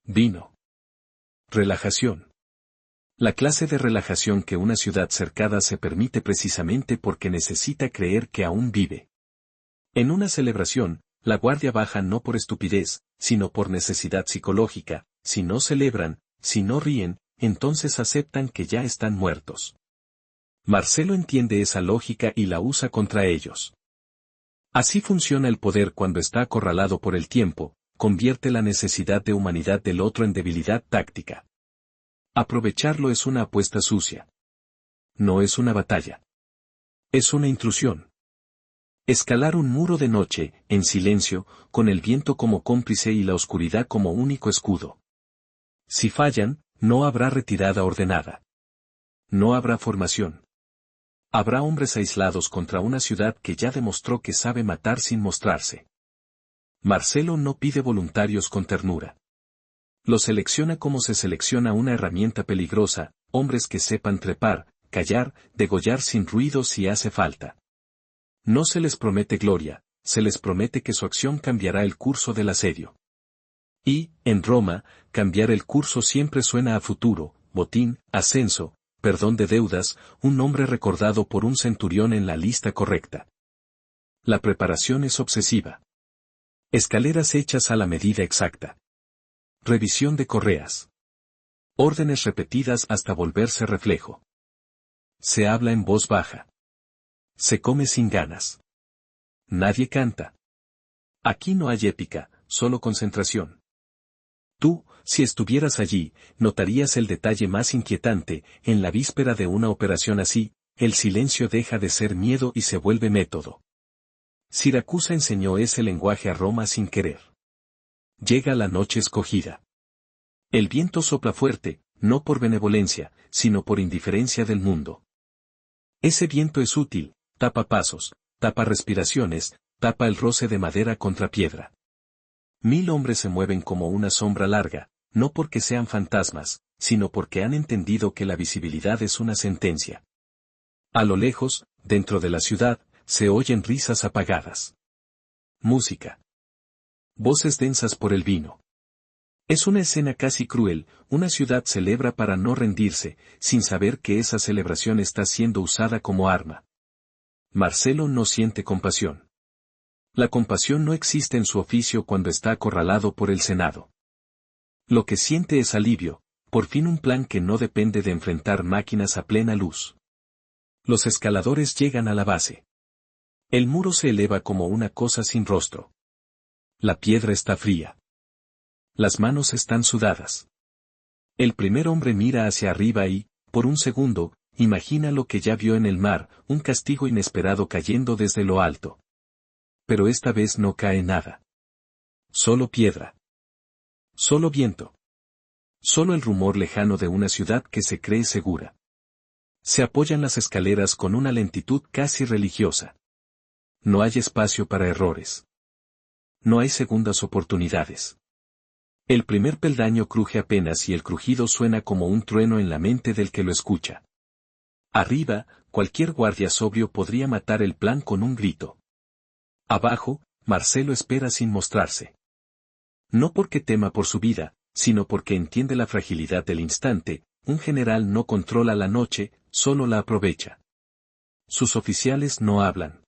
Vino. Relajación. La clase de relajación que una ciudad cercada se permite precisamente porque necesita creer que aún vive. En una celebración, la guardia baja no por estupidez, sino por necesidad psicológica: si no celebran, si no ríen, entonces aceptan que ya están muertos. Marcelo entiende esa lógica y la usa contra ellos. Así funciona el poder cuando está acorralado por el tiempo, convierte la necesidad de humanidad del otro en debilidad táctica. Aprovecharlo es una apuesta sucia. No es una batalla. Es una intrusión. Escalar un muro de noche, en silencio, con el viento como cómplice y la oscuridad como único escudo. Si fallan, no habrá retirada ordenada. No habrá formación. Habrá hombres aislados contra una ciudad que ya demostró que sabe matar sin mostrarse. Marcelo no pide voluntarios con ternura. Los selecciona como se selecciona una herramienta peligrosa, hombres que sepan trepar, callar, degollar sin ruido si hace falta. No se les promete gloria, se les promete que su acción cambiará el curso del asedio. Y, en Roma, cambiar el curso siempre suena a futuro, botín, ascenso, perdón de deudas, un nombre recordado por un centurión en la lista correcta. La preparación es obsesiva. Escaleras hechas a la medida exacta. Revisión de correas. Órdenes repetidas hasta volverse reflejo. Se habla en voz baja. Se come sin ganas. Nadie canta. Aquí no hay épica, solo concentración. Tú, si estuvieras allí, notarías el detalle más inquietante, en la víspera de una operación así, el silencio deja de ser miedo y se vuelve método. Siracusa enseñó ese lenguaje a Roma sin querer. Llega la noche escogida. El viento sopla fuerte, no por benevolencia, sino por indiferencia del mundo. Ese viento es útil, tapa pasos, tapa respiraciones, tapa el roce de madera contra piedra. 1000 hombres se mueven como una sombra larga, no porque sean fantasmas, sino porque han entendido que la visibilidad es una sentencia. A lo lejos, dentro de la ciudad, se oyen risas apagadas. Música. Voces densas por el vino. Es una escena casi cruel, una ciudad celebra para no rendirse, sin saber que esa celebración está siendo usada como arma. Marcelo no siente compasión. La compasión no existe en su oficio cuando está acorralado por el Senado. Lo que siente es alivio, por fin un plan que no depende de enfrentar máquinas a plena luz. Los escaladores llegan a la base. El muro se eleva como una cosa sin rostro. La piedra está fría. Las manos están sudadas. El primer hombre mira hacia arriba y, por un segundo, imagina lo que ya vio en el mar, un castigo inesperado cayendo desde lo alto. Pero esta vez no cae nada. Solo piedra. Solo viento. Solo el rumor lejano de una ciudad que se cree segura. Se apoyan las escaleras con una lentitud casi religiosa. No hay espacio para errores. No hay segundas oportunidades. El primer peldaño cruje apenas y el crujido suena como un trueno en la mente del que lo escucha. Arriba, cualquier guardia sobrio podría matar el plan con un grito. Abajo, Marcelo espera sin mostrarse. No porque tema por su vida, sino porque entiende la fragilidad del instante, un general no controla la noche, solo la aprovecha. Sus oficiales no hablan.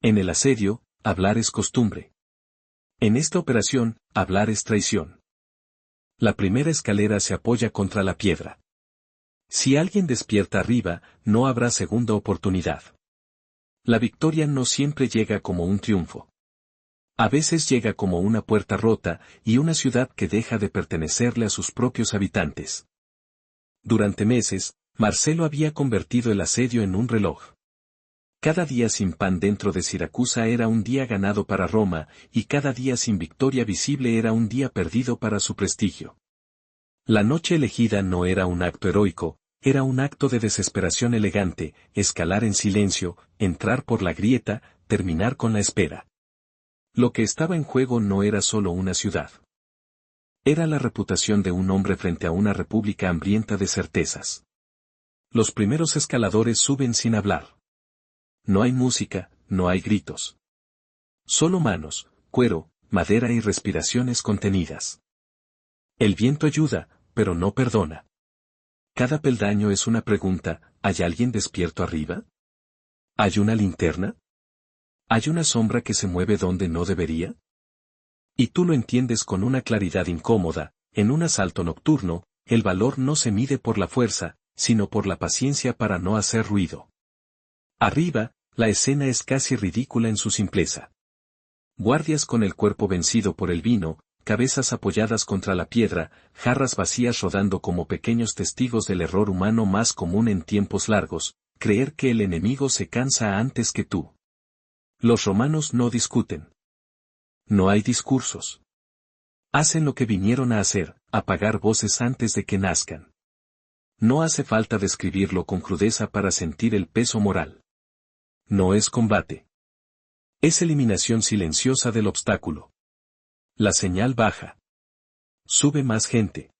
En el asedio, hablar es costumbre. En esta operación, hablar es traición. La primera escalera se apoya contra la piedra. Si alguien despierta arriba, no habrá segunda oportunidad. La victoria no siempre llega como un triunfo. A veces llega como una puerta rota y una ciudad que deja de pertenecerle a sus propios habitantes. Durante meses, Marcelo había convertido el asedio en un reloj. Cada día sin pan dentro de Siracusa era un día ganado para Roma, y cada día sin victoria visible era un día perdido para su prestigio. La noche elegida no era un acto heroico, era un acto de desesperación elegante, escalar en silencio, entrar por la grieta, terminar con la espera. Lo que estaba en juego no era solo una ciudad. Era la reputación de un hombre frente a una república hambrienta de certezas. Los primeros escaladores suben sin hablar. No hay música, no hay gritos. Solo manos, cuero, madera y respiraciones contenidas. El viento ayuda, pero no perdona. Cada peldaño es una pregunta, ¿hay alguien despierto arriba? ¿Hay una linterna? ¿Hay una sombra que se mueve donde no debería? Y tú lo entiendes con una claridad incómoda, en un asalto nocturno, el valor no se mide por la fuerza, sino por la paciencia para no hacer ruido. Arriba, La escena es casi ridícula en su simpleza. Guardias con el cuerpo vencido por el vino, cabezas apoyadas contra la piedra, jarras vacías rodando como pequeños testigos del error humano más común en tiempos largos, creer que el enemigo se cansa antes que tú. Los romanos no discuten. No hay discursos. Hacen lo que vinieron a hacer, apagar voces antes de que nazcan. No hace falta describirlo con crudeza para sentir el peso moral. No es combate. Es eliminación silenciosa del obstáculo. La señal baja. Sube más gente.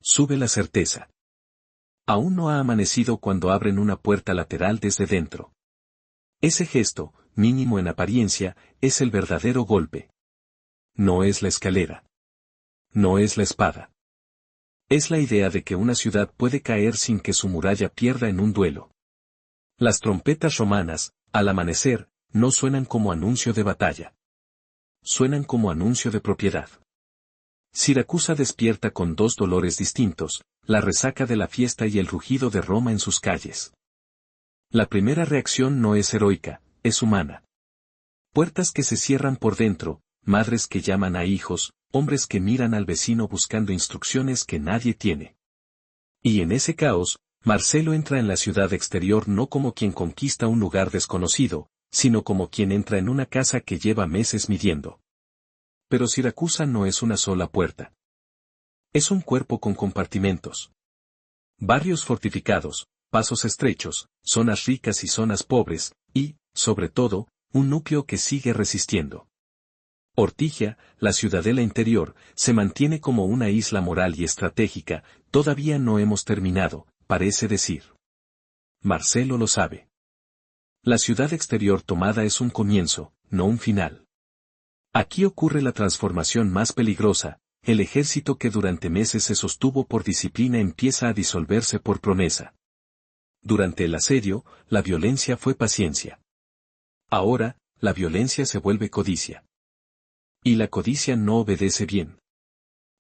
Sube la certeza. Aún no ha amanecido cuando abren una puerta lateral desde dentro. Ese gesto, mínimo en apariencia, es el verdadero golpe. No es la escalera. No es la espada. Es la idea de que una ciudad puede caer sin que su muralla pierda en un duelo. Las trompetas romanas, al amanecer, no suenan como anuncio de batalla. Suenan como anuncio de propiedad. Siracusa despierta con dos dolores distintos, la resaca de la fiesta y el rugido de Roma en sus calles. La primera reacción no es heroica, es humana. Puertas que se cierran por dentro, madres que llaman a hijos, hombres que miran al vecino buscando instrucciones que nadie tiene. Y en ese caos, Marcelo entra en la ciudad exterior no como quien conquista un lugar desconocido, sino como quien entra en una casa que lleva meses midiendo. Pero Siracusa no es una sola puerta. Es un cuerpo con compartimentos. Barrios fortificados, pasos estrechos, zonas ricas y zonas pobres, y, sobre todo, un núcleo que sigue resistiendo. Ortigia, la ciudadela interior, se mantiene como una isla moral y estratégica, todavía no hemos terminado, parece decir. Marcelo lo sabe. La ciudad exterior tomada es un comienzo, no un final. Aquí ocurre la transformación más peligrosa, el ejército que durante meses se sostuvo por disciplina empieza a disolverse por promesa. Durante el asedio, la violencia fue paciencia. Ahora, la violencia se vuelve codicia. Y la codicia no obedece bien.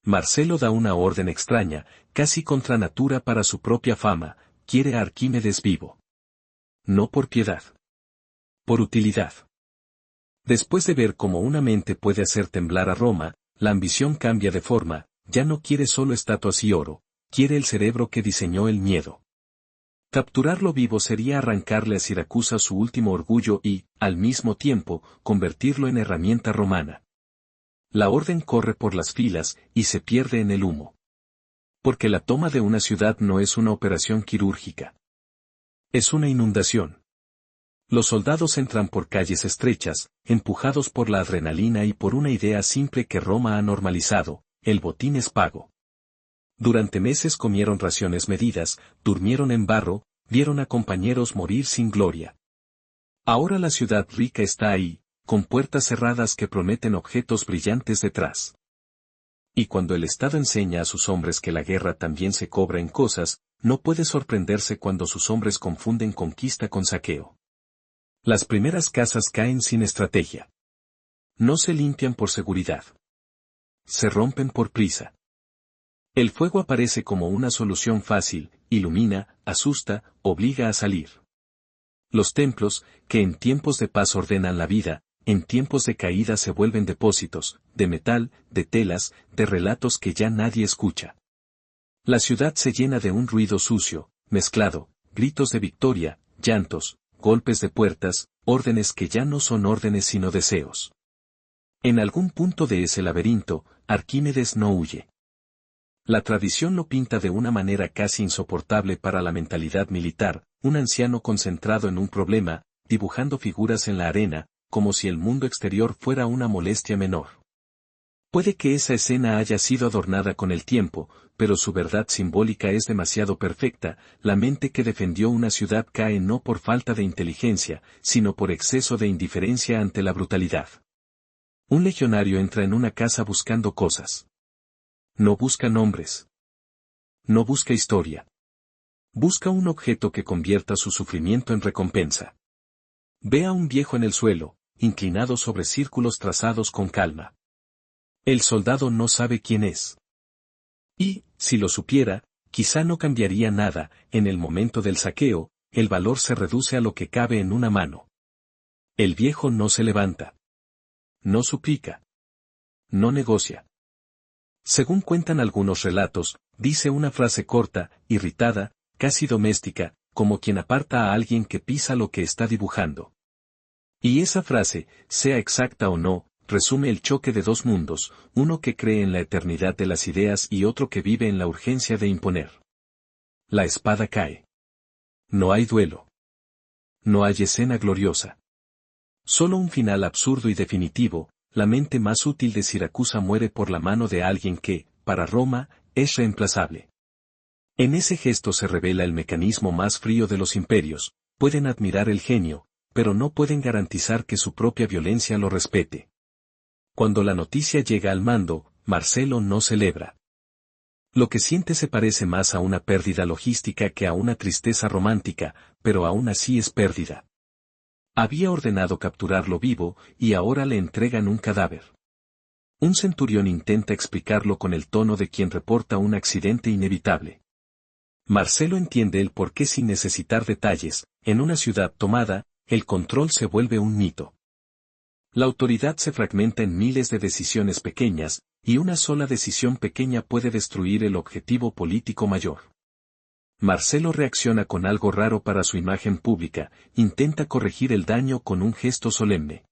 Marcelo da una orden extraña, casi contra natura para su propia fama, quiere a Arquímedes vivo. No por piedad. Por utilidad. Después de ver cómo una mente puede hacer temblar a Roma, la ambición cambia de forma, ya no quiere solo estatuas y oro, quiere el cerebro que diseñó el miedo. Capturarlo vivo sería arrancarle a Siracusa su último orgullo y, al mismo tiempo, convertirlo en herramienta romana. La orden corre por las filas y se pierde en el humo. Porque la toma de una ciudad no es una operación quirúrgica. Es una inundación. Los soldados entran por calles estrechas, empujados por la adrenalina y por una idea simple que Roma ha normalizado, el botín es pago. Durante meses comieron raciones medidas, durmieron en barro, vieron a compañeros morir sin gloria. Ahora la ciudad rica está ahí, con puertas cerradas que prometen objetos brillantes detrás. Y cuando el Estado enseña a sus hombres que la guerra también se cobra en cosas, no puede sorprenderse cuando sus hombres confunden conquista con saqueo. Las primeras casas caen sin estrategia. No se limpian por seguridad. Se rompen por prisa. El fuego aparece como una solución fácil, ilumina, asusta, obliga a salir. Los templos, que en tiempos de paz ordenan la vida, en tiempos de caída se vuelven depósitos, de metal, de telas, de relatos que ya nadie escucha. La ciudad se llena de un ruido sucio, mezclado, gritos de victoria, llantos, golpes de puertas, órdenes que ya no son órdenes sino deseos. En algún punto de ese laberinto, Arquímedes no huye. La tradición lo pinta de una manera casi insoportable para la mentalidad militar, un anciano concentrado en un problema, dibujando figuras en la arena, como si el mundo exterior fuera una molestia menor. Puede que esa escena haya sido adornada con el tiempo, pero su verdad simbólica es demasiado perfecta, la mente que defendió una ciudad cae no por falta de inteligencia, sino por exceso de indiferencia ante la brutalidad. Un legionario entra en una casa buscando cosas. No busca nombres. No busca historia. Busca un objeto que convierta su sufrimiento en recompensa. Ve a un viejo en el suelo, inclinado sobre círculos trazados con calma. El soldado no sabe quién es. Y, si lo supiera, quizá no cambiaría nada, en el momento del saqueo, el valor se reduce a lo que cabe en una mano, El viejo no se levanta. No suplica. No negocia. Según cuentan algunos relatos, dice una frase corta, irritada, casi doméstica, como quien aparta a alguien que pisa lo que está dibujando. Y esa frase, sea exacta o no, resume el choque de dos mundos, uno que cree en la eternidad de las ideas y otro que vive en la urgencia de imponer. La espada cae. No hay duelo. No hay escena gloriosa. Solo un final absurdo y definitivo. La mente más útil de Siracusa muere por la mano de alguien que, para Roma, es reemplazable. En ese gesto se revela el mecanismo más frío de los imperios. Pueden admirar el genio, pero no pueden garantizar que su propia violencia lo respete. Cuando la noticia llega al mando, Marcelo no celebra. Lo que siente se parece más a una pérdida logística que a una tristeza romántica, pero aún así es pérdida. Había ordenado capturarlo vivo, y ahora le entregan un cadáver. Un centurión intenta explicarlo con el tono de quien reporta un accidente inevitable. Marcelo entiende el porqué sin necesitar detalles. En una ciudad tomada, el control se vuelve un mito. La autoridad se fragmenta en miles de decisiones pequeñas, y una sola decisión pequeña puede destruir el objetivo político mayor. Marcelo reacciona con algo raro para su imagen pública, intenta corregir el daño con un gesto solemne.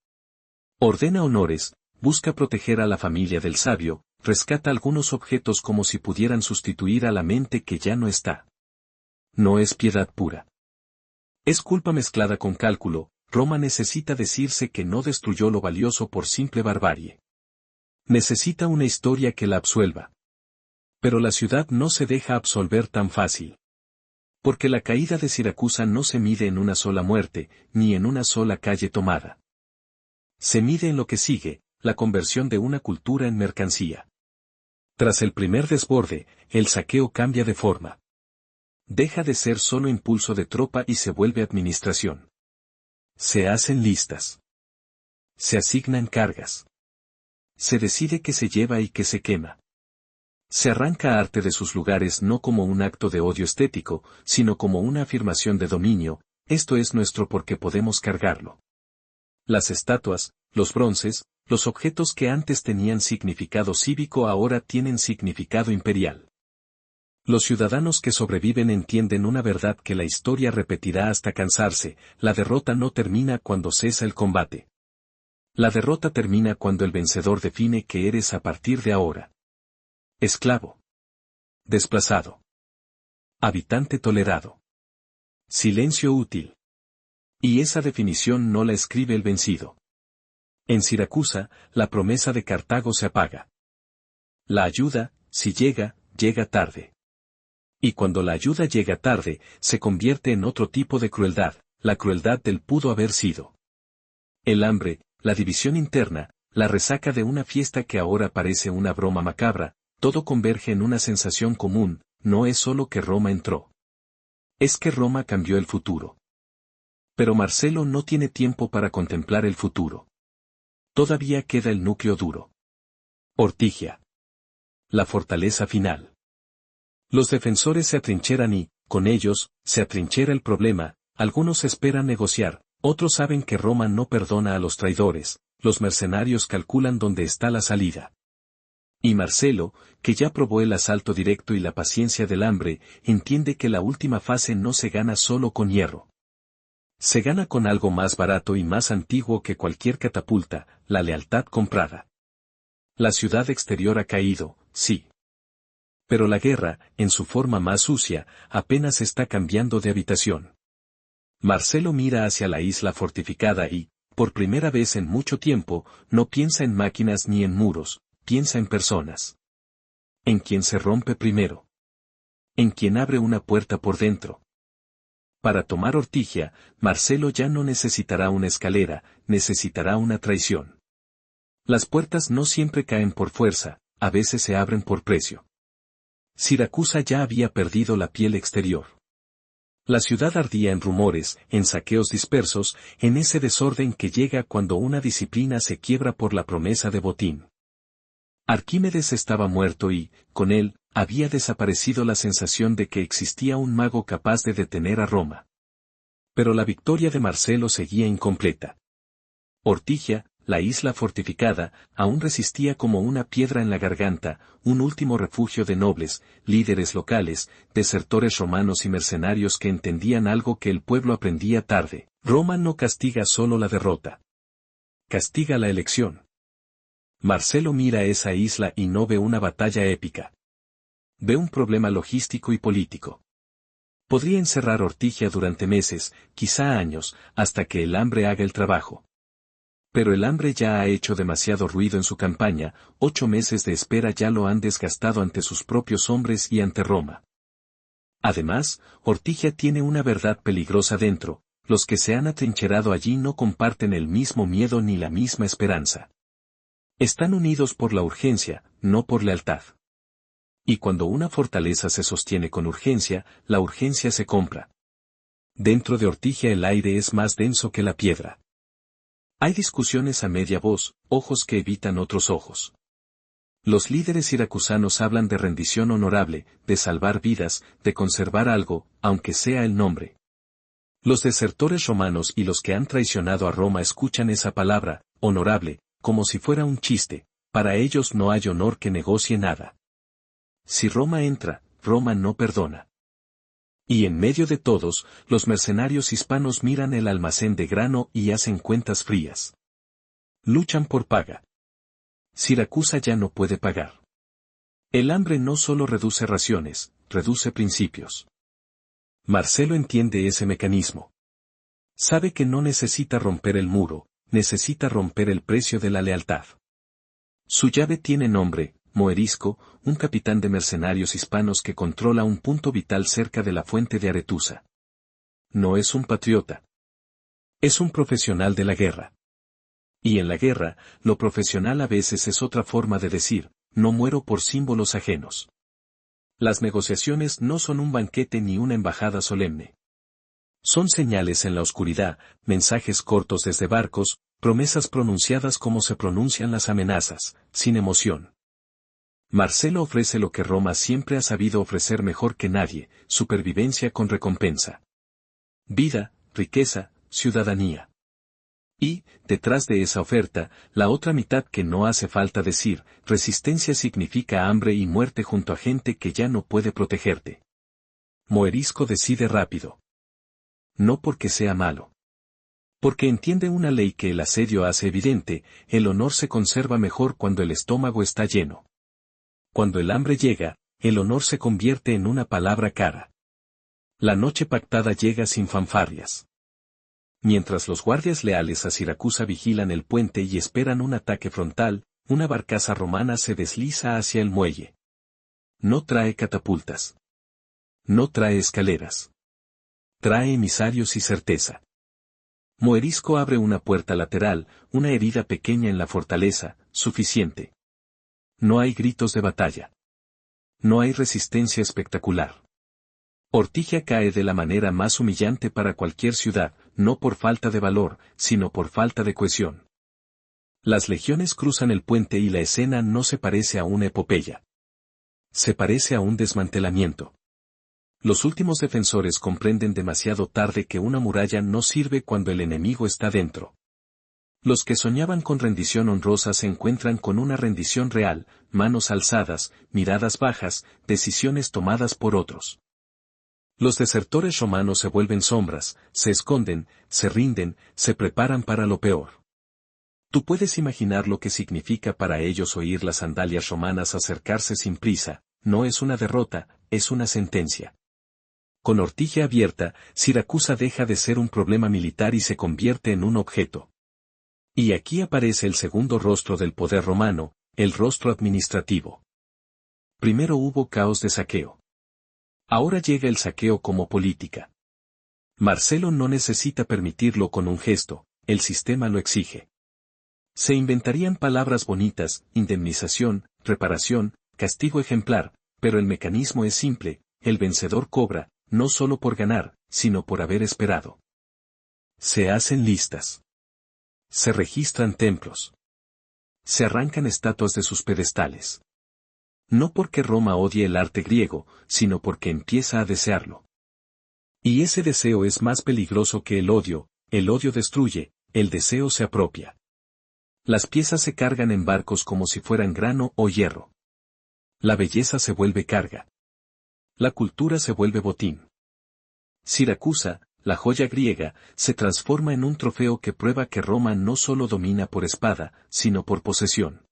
Ordena honores, busca proteger a la familia del sabio, rescata algunos objetos como si pudieran sustituir a la mente que ya no está. No es piedad pura. Es culpa mezclada con cálculo. Roma necesita decirse que no destruyó lo valioso por simple barbarie. Necesita una historia que la absuelva. Pero la ciudad no se deja absolver tan fácil. Porque la caída de Siracusa no se mide en una sola muerte, ni en una sola calle tomada. Se mide en lo que sigue, la conversión de una cultura en mercancía. Tras el primer desborde, el saqueo cambia de forma. Deja de ser solo impulso de tropa y se vuelve administración. Se hacen listas. Se asignan cargas. Se decide qué se lleva y qué se quema. Se arranca arte de sus lugares no como un acto de odio estético, sino como una afirmación de dominio. Esto es nuestro porque podemos cargarlo. Las estatuas, los bronces, los objetos que antes tenían significado cívico ahora tienen significado imperial. Los ciudadanos que sobreviven entienden una verdad que la historia repetirá hasta cansarse: la derrota no termina cuando cesa el combate. La derrota termina cuando el vencedor define que eres a partir de ahora. Esclavo. Desplazado. Habitante tolerado. Silencio útil. Y esa definición no la escribe el vencido. En Siracusa, la promesa de Cartago se apaga. La ayuda, si llega, llega tarde. Y cuando la ayuda llega tarde, se convierte en otro tipo de crueldad, la crueldad del pudo haber sido. El hambre, la división interna, la resaca de una fiesta que ahora parece una broma macabra, todo converge en una sensación común: no es solo que Roma entró. Es que Roma cambió el futuro. Pero Marcelo no tiene tiempo para contemplar el futuro. Todavía queda el núcleo duro. Ortigia. La fortaleza final. Los defensores se atrincheran y, con ellos, se atrinchera el problema. Algunos esperan negociar, otros saben que Roma no perdona a los traidores, los mercenarios calculan dónde está la salida. Y Marcelo, que ya probó el asalto directo y la paciencia del hambre, entiende que la última fase no se gana solo con hierro. Se gana con algo más barato y más antiguo que cualquier catapulta: la lealtad comprada. La ciudad exterior ha caído, sí. Pero la guerra, en su forma más sucia, apenas está cambiando de habitación. Marcelo mira hacia la isla fortificada y, por primera vez en mucho tiempo, no piensa en máquinas ni en muros, piensa en personas. En quien se rompe primero. En quien abre una puerta por dentro. Para tomar Ortigia, Marcelo ya no necesitará una escalera, necesitará una traición. Las puertas no siempre caen por fuerza, a veces se abren por precio. Siracusa ya había perdido la piel exterior. La ciudad ardía en rumores, en saqueos dispersos, en ese desorden que llega cuando una disciplina se quiebra por la promesa de botín. Arquímedes estaba muerto y, con él, había desaparecido la sensación de que existía un mago capaz de detener a Roma. Pero la victoria de Marcelo seguía incompleta. Ortigia, la isla fortificada, aún resistía como una piedra en la garganta, un último refugio de nobles, líderes locales, desertores romanos y mercenarios que entendían algo que el pueblo aprendía tarde. Roma no castiga solo la derrota. Castiga la elección. Marcelo mira esa isla y no ve una batalla épica. Ve un problema logístico y político. Podría encerrar Ortigia durante meses, quizá años, hasta que el hambre haga el trabajo. Pero el hambre ya ha hecho demasiado ruido en su campaña, 8 meses de espera ya lo han desgastado ante sus propios hombres y ante Roma. Además, Ortigia tiene una verdad peligrosa dentro, los que se han atrincherado allí no comparten el mismo miedo ni la misma esperanza. Están unidos por la urgencia, no por lealtad. Y cuando una fortaleza se sostiene con urgencia, la urgencia se compra. Dentro de Ortigia el aire es más denso que la piedra. Hay discusiones a media voz, ojos que evitan otros ojos. Los líderes siracusanos hablan de rendición honorable, de salvar vidas, de conservar algo, aunque sea el nombre. Los desertores romanos y los que han traicionado a Roma escuchan esa palabra, honorable, como si fuera un chiste, para ellos no hay honor que negocie nada. Si Roma entra, Roma no perdona. Y en medio de todos, los mercenarios hispanos miran el almacén de grano y hacen cuentas frías. Luchan por paga. Siracusa ya no puede pagar. El hambre no solo reduce raciones, reduce principios. Marcelo entiende ese mecanismo. Sabe que no necesita romper el muro, necesita romper el precio de la lealtad. Su llave tiene nombre, Moerisco, un capitán de mercenarios hispanos que controla un punto vital cerca de la fuente de Aretusa. No es un patriota. Es un profesional de la guerra. Y en la guerra, lo profesional a veces es otra forma de decir, no muero por símbolos ajenos. Las negociaciones no son un banquete ni una embajada solemne. Son señales en la oscuridad, mensajes cortos desde barcos, promesas pronunciadas como se pronuncian las amenazas, sin emoción. Marcelo ofrece lo que Roma siempre ha sabido ofrecer mejor que nadie, supervivencia con recompensa. Vida, riqueza, ciudadanía. Y, detrás de esa oferta, la otra mitad que no hace falta decir, resistencia significa hambre y muerte junto a gente que ya no puede protegerte. Moerisco decide rápido. No porque sea malo. Porque entiende una ley que el asedio hace evidente, el honor se conserva mejor cuando el estómago está lleno. Cuando el hambre llega, el honor se convierte en una palabra cara. La noche pactada llega sin fanfarrias. Mientras los guardias leales a Siracusa vigilan el puente y esperan un ataque frontal, una barcaza romana se desliza hacia el muelle. No trae catapultas. No trae escaleras. Trae emisarios y certeza. Moerisco abre una puerta lateral, una herida pequeña en la fortaleza, suficiente. No hay gritos de batalla. No hay resistencia espectacular. Ortigia cae de la manera más humillante para cualquier ciudad, no por falta de valor, sino por falta de cohesión. Las legiones cruzan el puente y la escena no se parece a una epopeya. Se parece a un desmantelamiento. Los últimos defensores comprenden demasiado tarde que una muralla no sirve cuando el enemigo está dentro. Los que soñaban con rendición honrosa se encuentran con una rendición real, manos alzadas, miradas bajas, decisiones tomadas por otros. Los desertores romanos se vuelven sombras, se esconden, se rinden, se preparan para lo peor. Tú puedes imaginar lo que significa para ellos oír las sandalias romanas acercarse sin prisa, no es una derrota, es una sentencia. Con Ortigia abierta, Siracusa deja de ser un problema militar y se convierte en un objeto. Y aquí aparece el segundo rostro del poder romano, el rostro administrativo. Primero hubo caos de saqueo. Ahora llega el saqueo como política. Marcelo no necesita permitirlo con un gesto, el sistema lo exige. Se inventarían palabras bonitas, indemnización, reparación, castigo ejemplar, pero el mecanismo es simple, el vencedor cobra, no solo por ganar, sino por haber esperado. Se hacen listas. Se registran templos. Se arrancan estatuas de sus pedestales. No porque Roma odie el arte griego, sino porque empieza a desearlo. Y ese deseo es más peligroso que el odio destruye, el deseo se apropia. Las piezas se cargan en barcos como si fueran grano o hierro. La belleza se vuelve carga. La cultura se vuelve botín. Siracusa, la joya griega, se transforma en un trofeo que prueba que Roma no solo domina por espada, sino por posesión.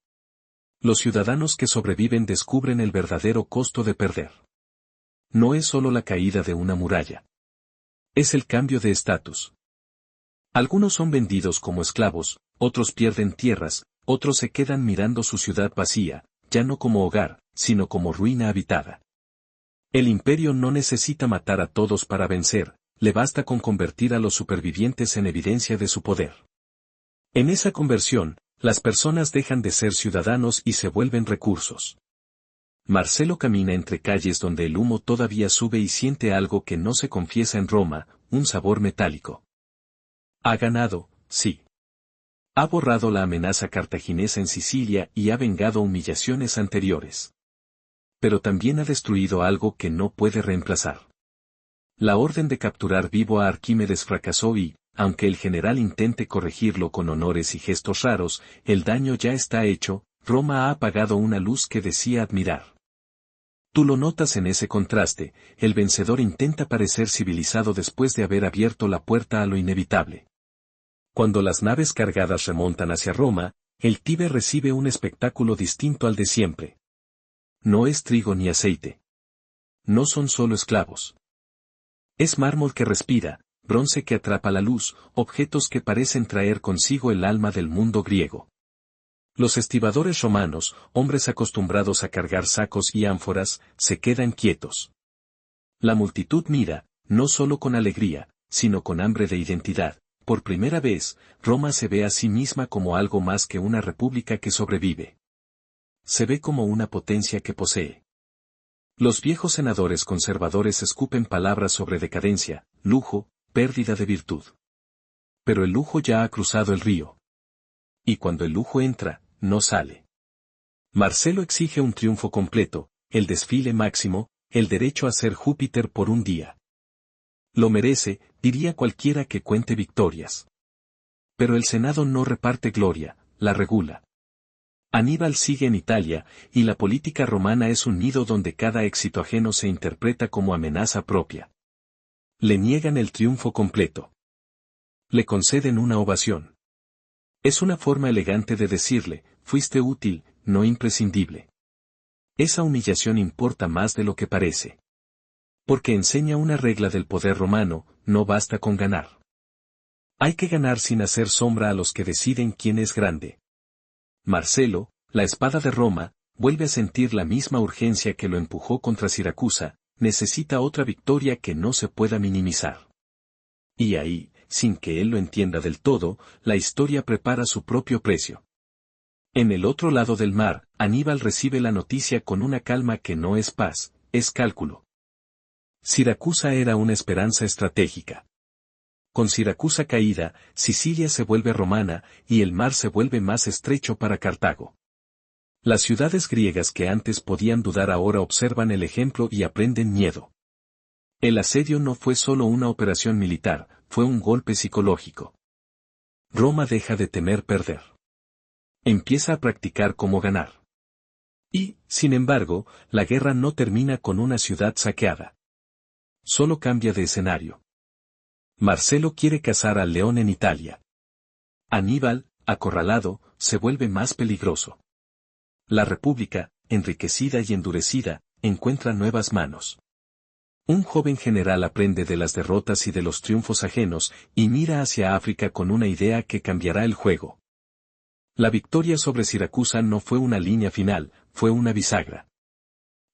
Los ciudadanos que sobreviven descubren el verdadero costo de perder. No es solo la caída de una muralla. Es el cambio de estatus. Algunos son vendidos como esclavos, otros pierden tierras, otros se quedan mirando su ciudad vacía, ya no como hogar, sino como ruina habitada. El imperio no necesita matar a todos para vencer, le basta con convertir a los supervivientes en evidencia de su poder. En esa conversión, las personas dejan de ser ciudadanos y se vuelven recursos. Marcelo camina entre calles donde el humo todavía sube y siente algo que no se confiesa en Roma, un sabor metálico. Ha ganado, sí. Ha borrado la amenaza cartaginesa en Sicilia y ha vengado humillaciones anteriores. Pero también ha destruido algo que no puede reemplazar. La orden de capturar vivo a Arquímedes fracasó y, aunque el general intente corregirlo con honores y gestos raros, el daño ya está hecho. Roma ha apagado una luz que decía admirar. Tú lo notas en ese contraste, el vencedor intenta parecer civilizado después de haber abierto la puerta a lo inevitable. Cuando las naves cargadas remontan hacia Roma, el Tíber recibe un espectáculo distinto al de siempre. No es trigo ni aceite. No son solo esclavos. Es mármol que respira, bronce que atrapa la luz, objetos que parecen traer consigo el alma del mundo griego. Los estibadores romanos, hombres acostumbrados a cargar sacos y ánforas, se quedan quietos. La multitud mira, no solo con alegría, sino con hambre de identidad. Por primera vez, Roma se ve a sí misma como algo más que una república que sobrevive. Se ve como una potencia que posee. Los viejos senadores conservadores escupen palabras sobre decadencia, lujo, pérdida de virtud. Pero el lujo ya ha cruzado el río. Y cuando el lujo entra, no sale. Marcelo exige un triunfo completo, el desfile máximo, el derecho a ser Júpiter por un día. Lo merece, diría cualquiera que cuente victorias. Pero el Senado no reparte gloria, la regula. Aníbal sigue en Italia, y la política romana es un nido donde cada éxito ajeno se interpreta como amenaza propia. Le niegan el triunfo completo. Le conceden una ovación. Es una forma elegante de decirle, fuiste útil, no imprescindible. Esa humillación importa más de lo que parece. Porque enseña una regla del poder romano, no basta con ganar. Hay que ganar sin hacer sombra a los que deciden quién es grande. Marcelo, la espada de Roma, vuelve a sentir la misma urgencia que lo empujó contra Siracusa, necesita otra victoria que no se pueda minimizar. Y ahí, sin que él lo entienda del todo, la historia prepara su propio precio. En el otro lado del mar, Aníbal recibe la noticia con una calma que no es paz, es cálculo. Siracusa era una esperanza estratégica. Con Siracusa caída, Sicilia se vuelve romana, y el mar se vuelve más estrecho para Cartago. Las ciudades griegas que antes podían dudar ahora observan el ejemplo y aprenden miedo. El asedio no fue solo una operación militar, fue un golpe psicológico. Roma deja de temer perder. Empieza a practicar cómo ganar. Y, sin embargo, la guerra no termina con una ciudad saqueada. Solo cambia de escenario. Marcelo quiere cazar al león en Italia. Aníbal, acorralado, se vuelve más peligroso. La República, enriquecida y endurecida, encuentra nuevas manos. Un joven general aprende de las derrotas y de los triunfos ajenos, y mira hacia África con una idea que cambiará el juego. La victoria sobre Siracusa no fue una línea final, fue una bisagra.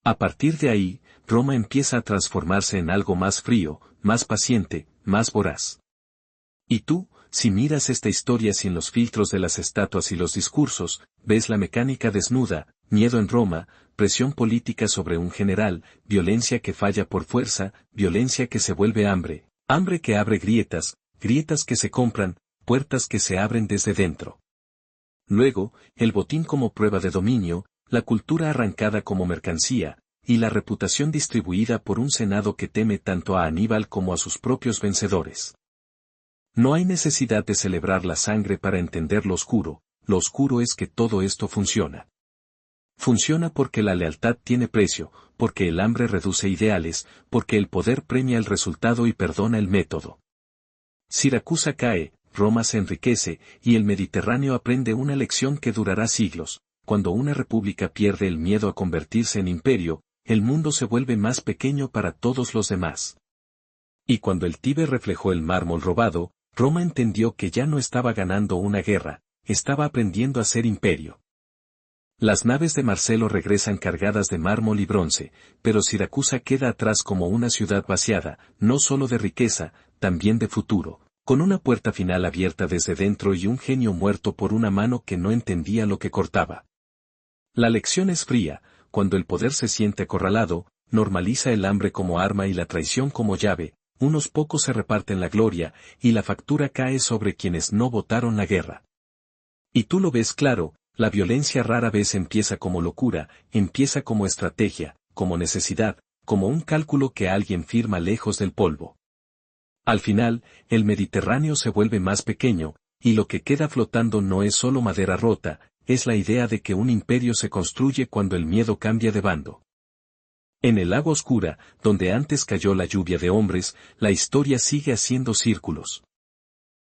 A partir de ahí, Roma empieza a transformarse en algo más frío, más paciente, más voraz. Y tú, si miras esta historia sin los filtros de las estatuas y los discursos, ves la mecánica desnuda, miedo en Roma, presión política sobre un general, violencia que falla por fuerza, violencia que se vuelve hambre, hambre que abre grietas, grietas que se compran, puertas que se abren desde dentro. Luego, el botín como prueba de dominio, la cultura arrancada como mercancía, y la reputación distribuida por un senado que teme tanto a Aníbal como a sus propios vencedores. No hay necesidad de celebrar la sangre para entender lo oscuro es que todo esto funciona. Funciona porque la lealtad tiene precio, porque el hambre reduce ideales, porque el poder premia el resultado y perdona el método. Siracusa cae, Roma se enriquece, y el Mediterráneo aprende una lección que durará siglos. Cuando una república pierde el miedo a convertirse en imperio, el mundo se vuelve más pequeño para todos los demás. Y cuando el Tíber reflejó el mármol robado, Roma entendió que ya no estaba ganando una guerra, estaba aprendiendo a ser imperio. Las naves de Marcelo regresan cargadas de mármol y bronce, pero Siracusa queda atrás como una ciudad vaciada, no solo de riqueza, también de futuro, con una puerta final abierta desde dentro y un genio muerto por una mano que no entendía lo que cortaba. La lección es fría: cuando el poder se siente acorralado, normaliza el hambre como arma y la traición como llave, unos pocos se reparten la gloria, y la factura cae sobre quienes no votaron la guerra. Y tú lo ves claro. La violencia rara vez empieza como locura, empieza como estrategia, como necesidad, como un cálculo que alguien firma lejos del polvo. Al final, el Mediterráneo se vuelve más pequeño, y lo que queda flotando no es solo madera rota, es la idea de que un imperio se construye cuando el miedo cambia de bando. En el lago oscura, donde antes cayó la lluvia de hombres, la historia sigue haciendo círculos.